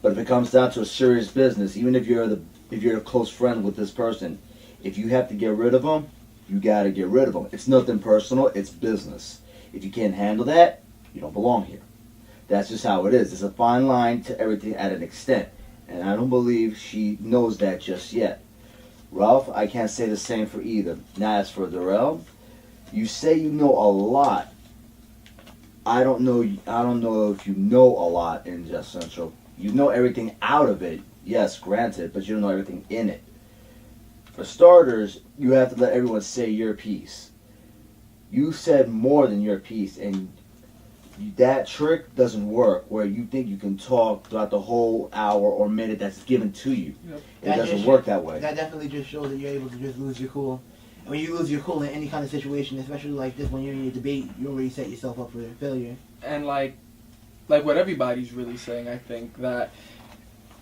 But if it comes down to a serious business, even if you're a close friend with this person, if you have to get rid of them, you gotta get rid of them. It's nothing personal, it's business. If you can't handle that, you don't belong here. That's just how it is. There's a fine line to everything at an extent. And I don't believe she knows that just yet. Ralph, I can't say the same for either. Now as for Darrell, you say you know a lot. I don't know if you know a lot in Just Central. You know everything out of it, yes, granted, but you don't know everything in it. For starters, you have to let everyone say your piece. You said more than your piece, and that trick doesn't work where you think you can talk throughout the whole hour or minute that's given to you. Yep. It doesn't work that way. That definitely just shows that you're able to just lose your cool. And when you lose your cool in any kind of situation, especially like this, when you're in your debate, you already set yourself up for failure. And like what everybody's really saying, I think that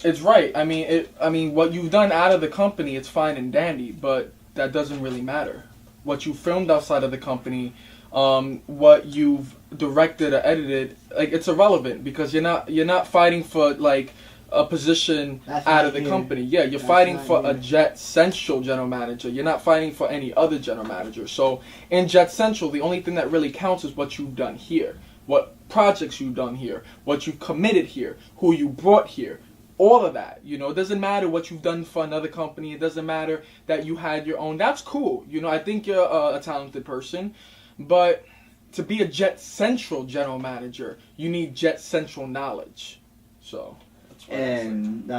it's right. I mean, what you've done out of the company, it's fine and dandy, but that doesn't really matter. What you filmed outside of the company, what you've directed or edited, like it's irrelevant because you're not fighting for like a position out of the company. Yeah, you're fighting for a Jet Central general manager. You're not fighting for any other general manager. So in Jet Central, the only thing that really counts is what you've done here, what projects you've done here, what you've committed here, who you brought here. All of that, it doesn't matter what you've done for another company. It doesn't matter that you had your own. That's cool. I think you're a talented person, but to be a Jet Central general manager, you need Jet Central knowledge. So. And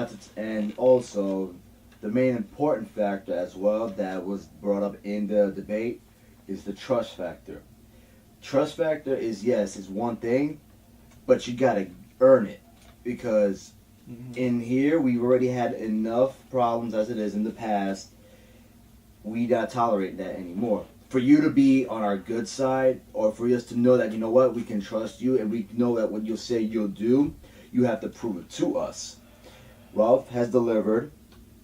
also, the main important factor as well that was brought up in the debate is the trust factor. Trust factor is one thing, but you gotta earn it because in here we've already had enough problems as it is in the past. We not tolerate that anymore. For you to be on our good side, or for us to know that we can trust you and we know that what you'll say you'll do. You have to prove it to us. Ralph has delivered.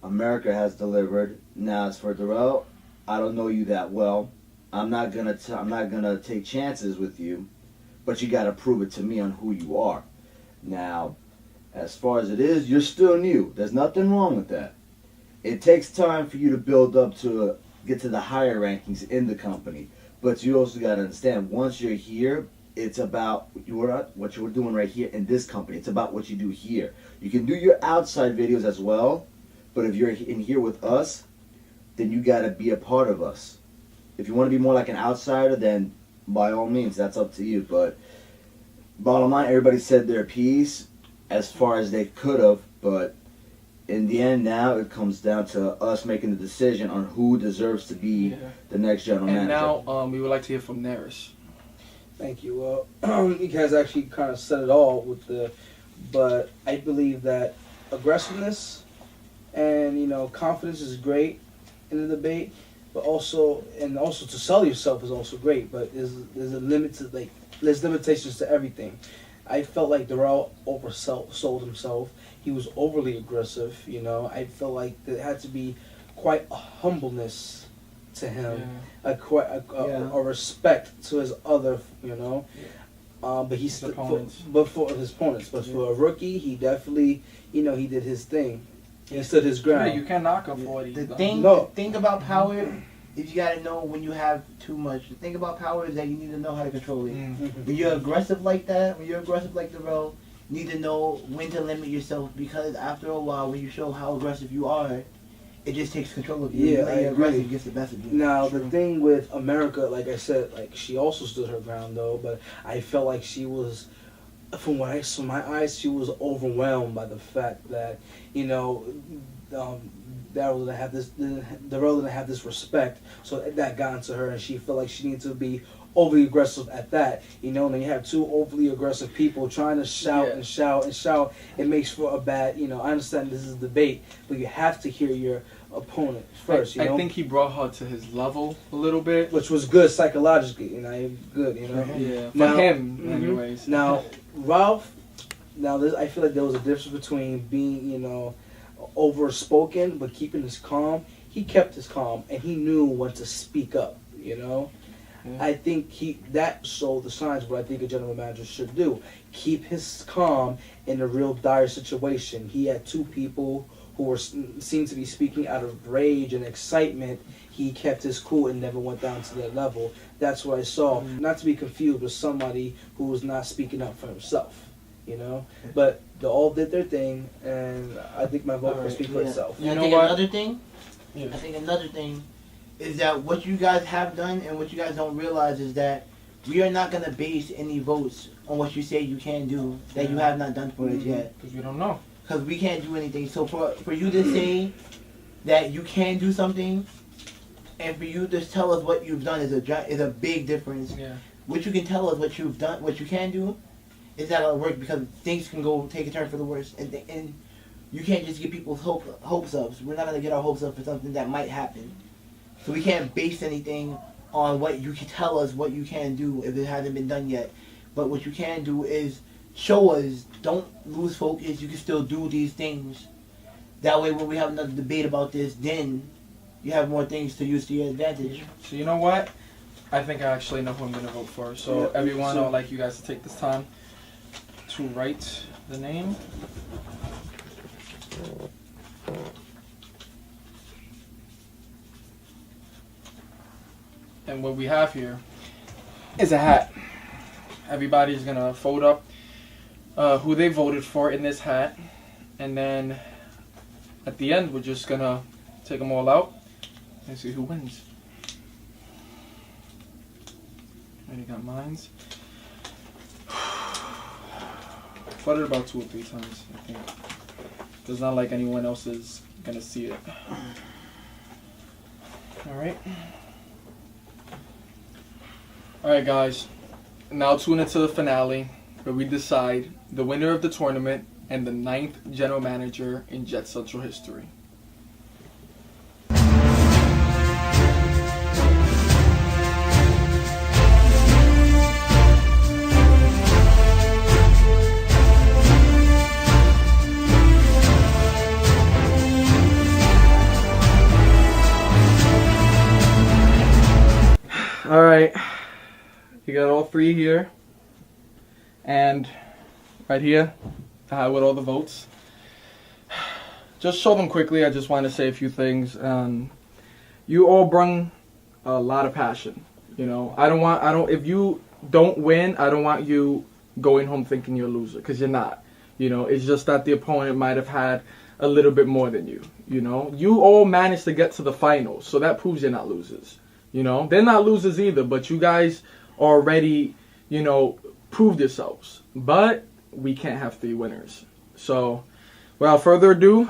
America has delivered. Now as for Darrell, I don't know you that well. I'm not gonna take chances with you, but you gotta prove it to me on who you are. Now, as far as it is, you're still new. There's nothing wrong with that. It takes time for you to build up to get to the higher rankings in the company, but you also gotta understand once you're here. It's about what you're doing right here in this company. It's about what you do here. You can do your outside videos as well, but if you're in here with us, then you got to be a part of us. If you want to be more like an outsider, then by all means, that's up to you. But bottom line, everybody said their piece as far as they could have, but in the end now it comes down to us making the decision on who deserves to be the next general manager. And now we would like to hear from Neris. Thank you. Well, you guys actually kind of said it all with the, but I believe that aggressiveness and confidence is great in the debate, but also to sell yourself is also great. But there's a limit to there's limitations to everything. I felt like Darrell oversold himself. He was overly aggressive. I felt like there had to be quite a humbleness to him, a respect to his other, but he's for his opponents. But for a rookie, he definitely, he did his thing. He stood his ground. Yeah, you can't knock him for what he's done. The thing about power is you gotta know when you have too much. The thing about power is that you need to know how to control it. When you're aggressive like that, when you're aggressive like Darrell, you need to know when to limit yourself, because after a while, when you show how aggressive you are, it just takes control of you. Yeah, I agree. Gets the best of you. Now the thing with America, like I said, she also stood her ground though, but I felt like she was, from what I saw, my eyes, she was overwhelmed by the fact that Darrell didn't have this respect, so that got into her, and she felt like she needed to be overly aggressive at that. And then you have two overly aggressive people trying to shout and shout and shout. It makes for a bad. I understand this is a debate, but you have to hear your opponent first. I think he brought her to his level a little bit, which was good psychologically. Good. Yeah, for now, him, anyways. Now Ralph. I feel like there was a difference between being overspoken but keeping his calm. He kept his calm and he knew when to speak up. I think that showed the signs what I think a general manager should do. Keep his calm in a real dire situation. He had two people who seemed to be speaking out of rage and excitement. He kept his cool and never went down to that level. That's what I saw. Not to be confused with somebody who was not speaking up for himself. But they all did their thing, and I think my vote will speak for itself. I think another thing is that what you guys have done and what you guys don't realize is that we are not going to base any votes on what you say you can do that you have not done for us yet. Because we don't know. Because we can't do anything. So for you to say that you can do something, and for you to tell us what you've done is a big difference. Yeah. What you can tell us what you've done, what you can do, is that it'll work, because things can go take a turn for the worse, and you can't just get people's hopes up. So we're not gonna get our hopes up for something that might happen. So we can't base anything on what you can tell us what you can do if it hasn't been done yet. But what you can do is show us. Don't lose focus. You can still do these things. That way, when we have another debate about this, then you have more things to use to your advantage. So you know what? I think I actually know who I'm gonna vote for. So everyone, I would like you guys to take this time to write the name. And what we have here is a hat. Everybody's gonna fold up who they voted for in this hat, and then at the end we're just gonna take them all out and see who wins. Already got mines. Fought it about 2 or 3 times, I think. It's not like anyone else is gonna see it. Alright. Alright guys, now tune into the finale where we decide the winner of the tournament and the 9th general manager in Jet Central history. Alright, you got all 3 here, and right here, with all the votes. Just show them quickly, I just want to say a few things. You all bring a lot of passion, if you don't win, I don't want you going home thinking you're a loser, because you're not. It's just that the opponent might have had a little bit more than you, You all managed to get to the finals, so that proves you're not losers. They're not losers either, but you guys already, proved yourselves. But we can't have 3 winners. So, without further ado,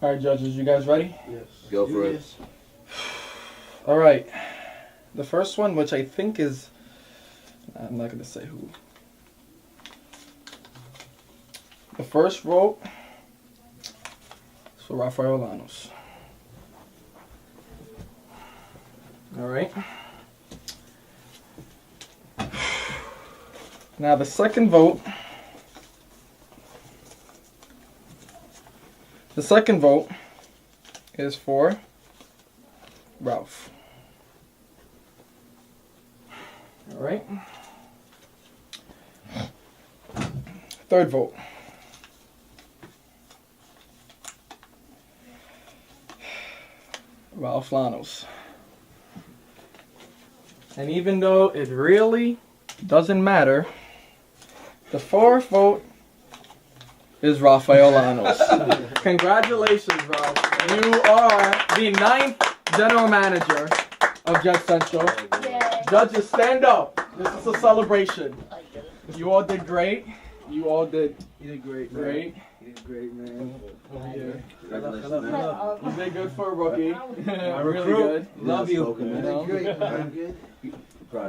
all right, judges, you guys ready? Yes. Go for it. All right. The first one, which I think is I'm not gonna say who. The first vote is for Rafael Lanos. All right. Now the second vote. The second vote is for Ralph. All right. Third vote. Ralph Lanos. And even though it really doesn't matter, the fourth vote is Rafael Lanos. Congratulations, Ralph. You are the 9th general manager of Jet Central. Judges, stand up. This is a celebration. You all did great. You all did. You did great. Great. You did great, man. You did good for a rookie. Really good. Love you. All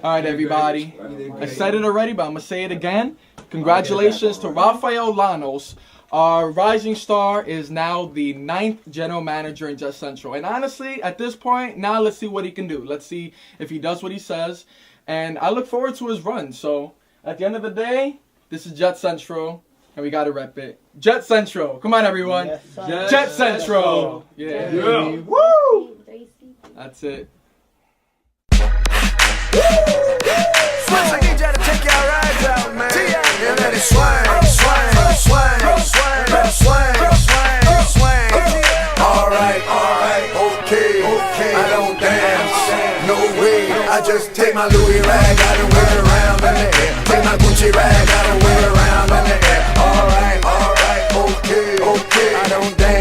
right, everybody. I said it already, but I'm going to say it again. Congratulations to Rafael Lanos. Our rising star is now the 9th general manager in Jet Central. And honestly, at this point, now let's see what he can do. Let's see if he does what he says. And I look forward to his run. So at the end of the day, this is Jet Central. And we got to rep it. Jet Central. Come on, everyone. Yes, Jet Central. Yeah. Woo! That's it. Switch, I need y'all to take y'all rides out, man. And let it swing, swing, swing, swing, swing, swing, swing. Alright, okay. I don't dance, no way. I just take my Louis rag out and wear it around in the air. Take my Gucci rag out and wear it around in the air. Alright, okay. I don't dance.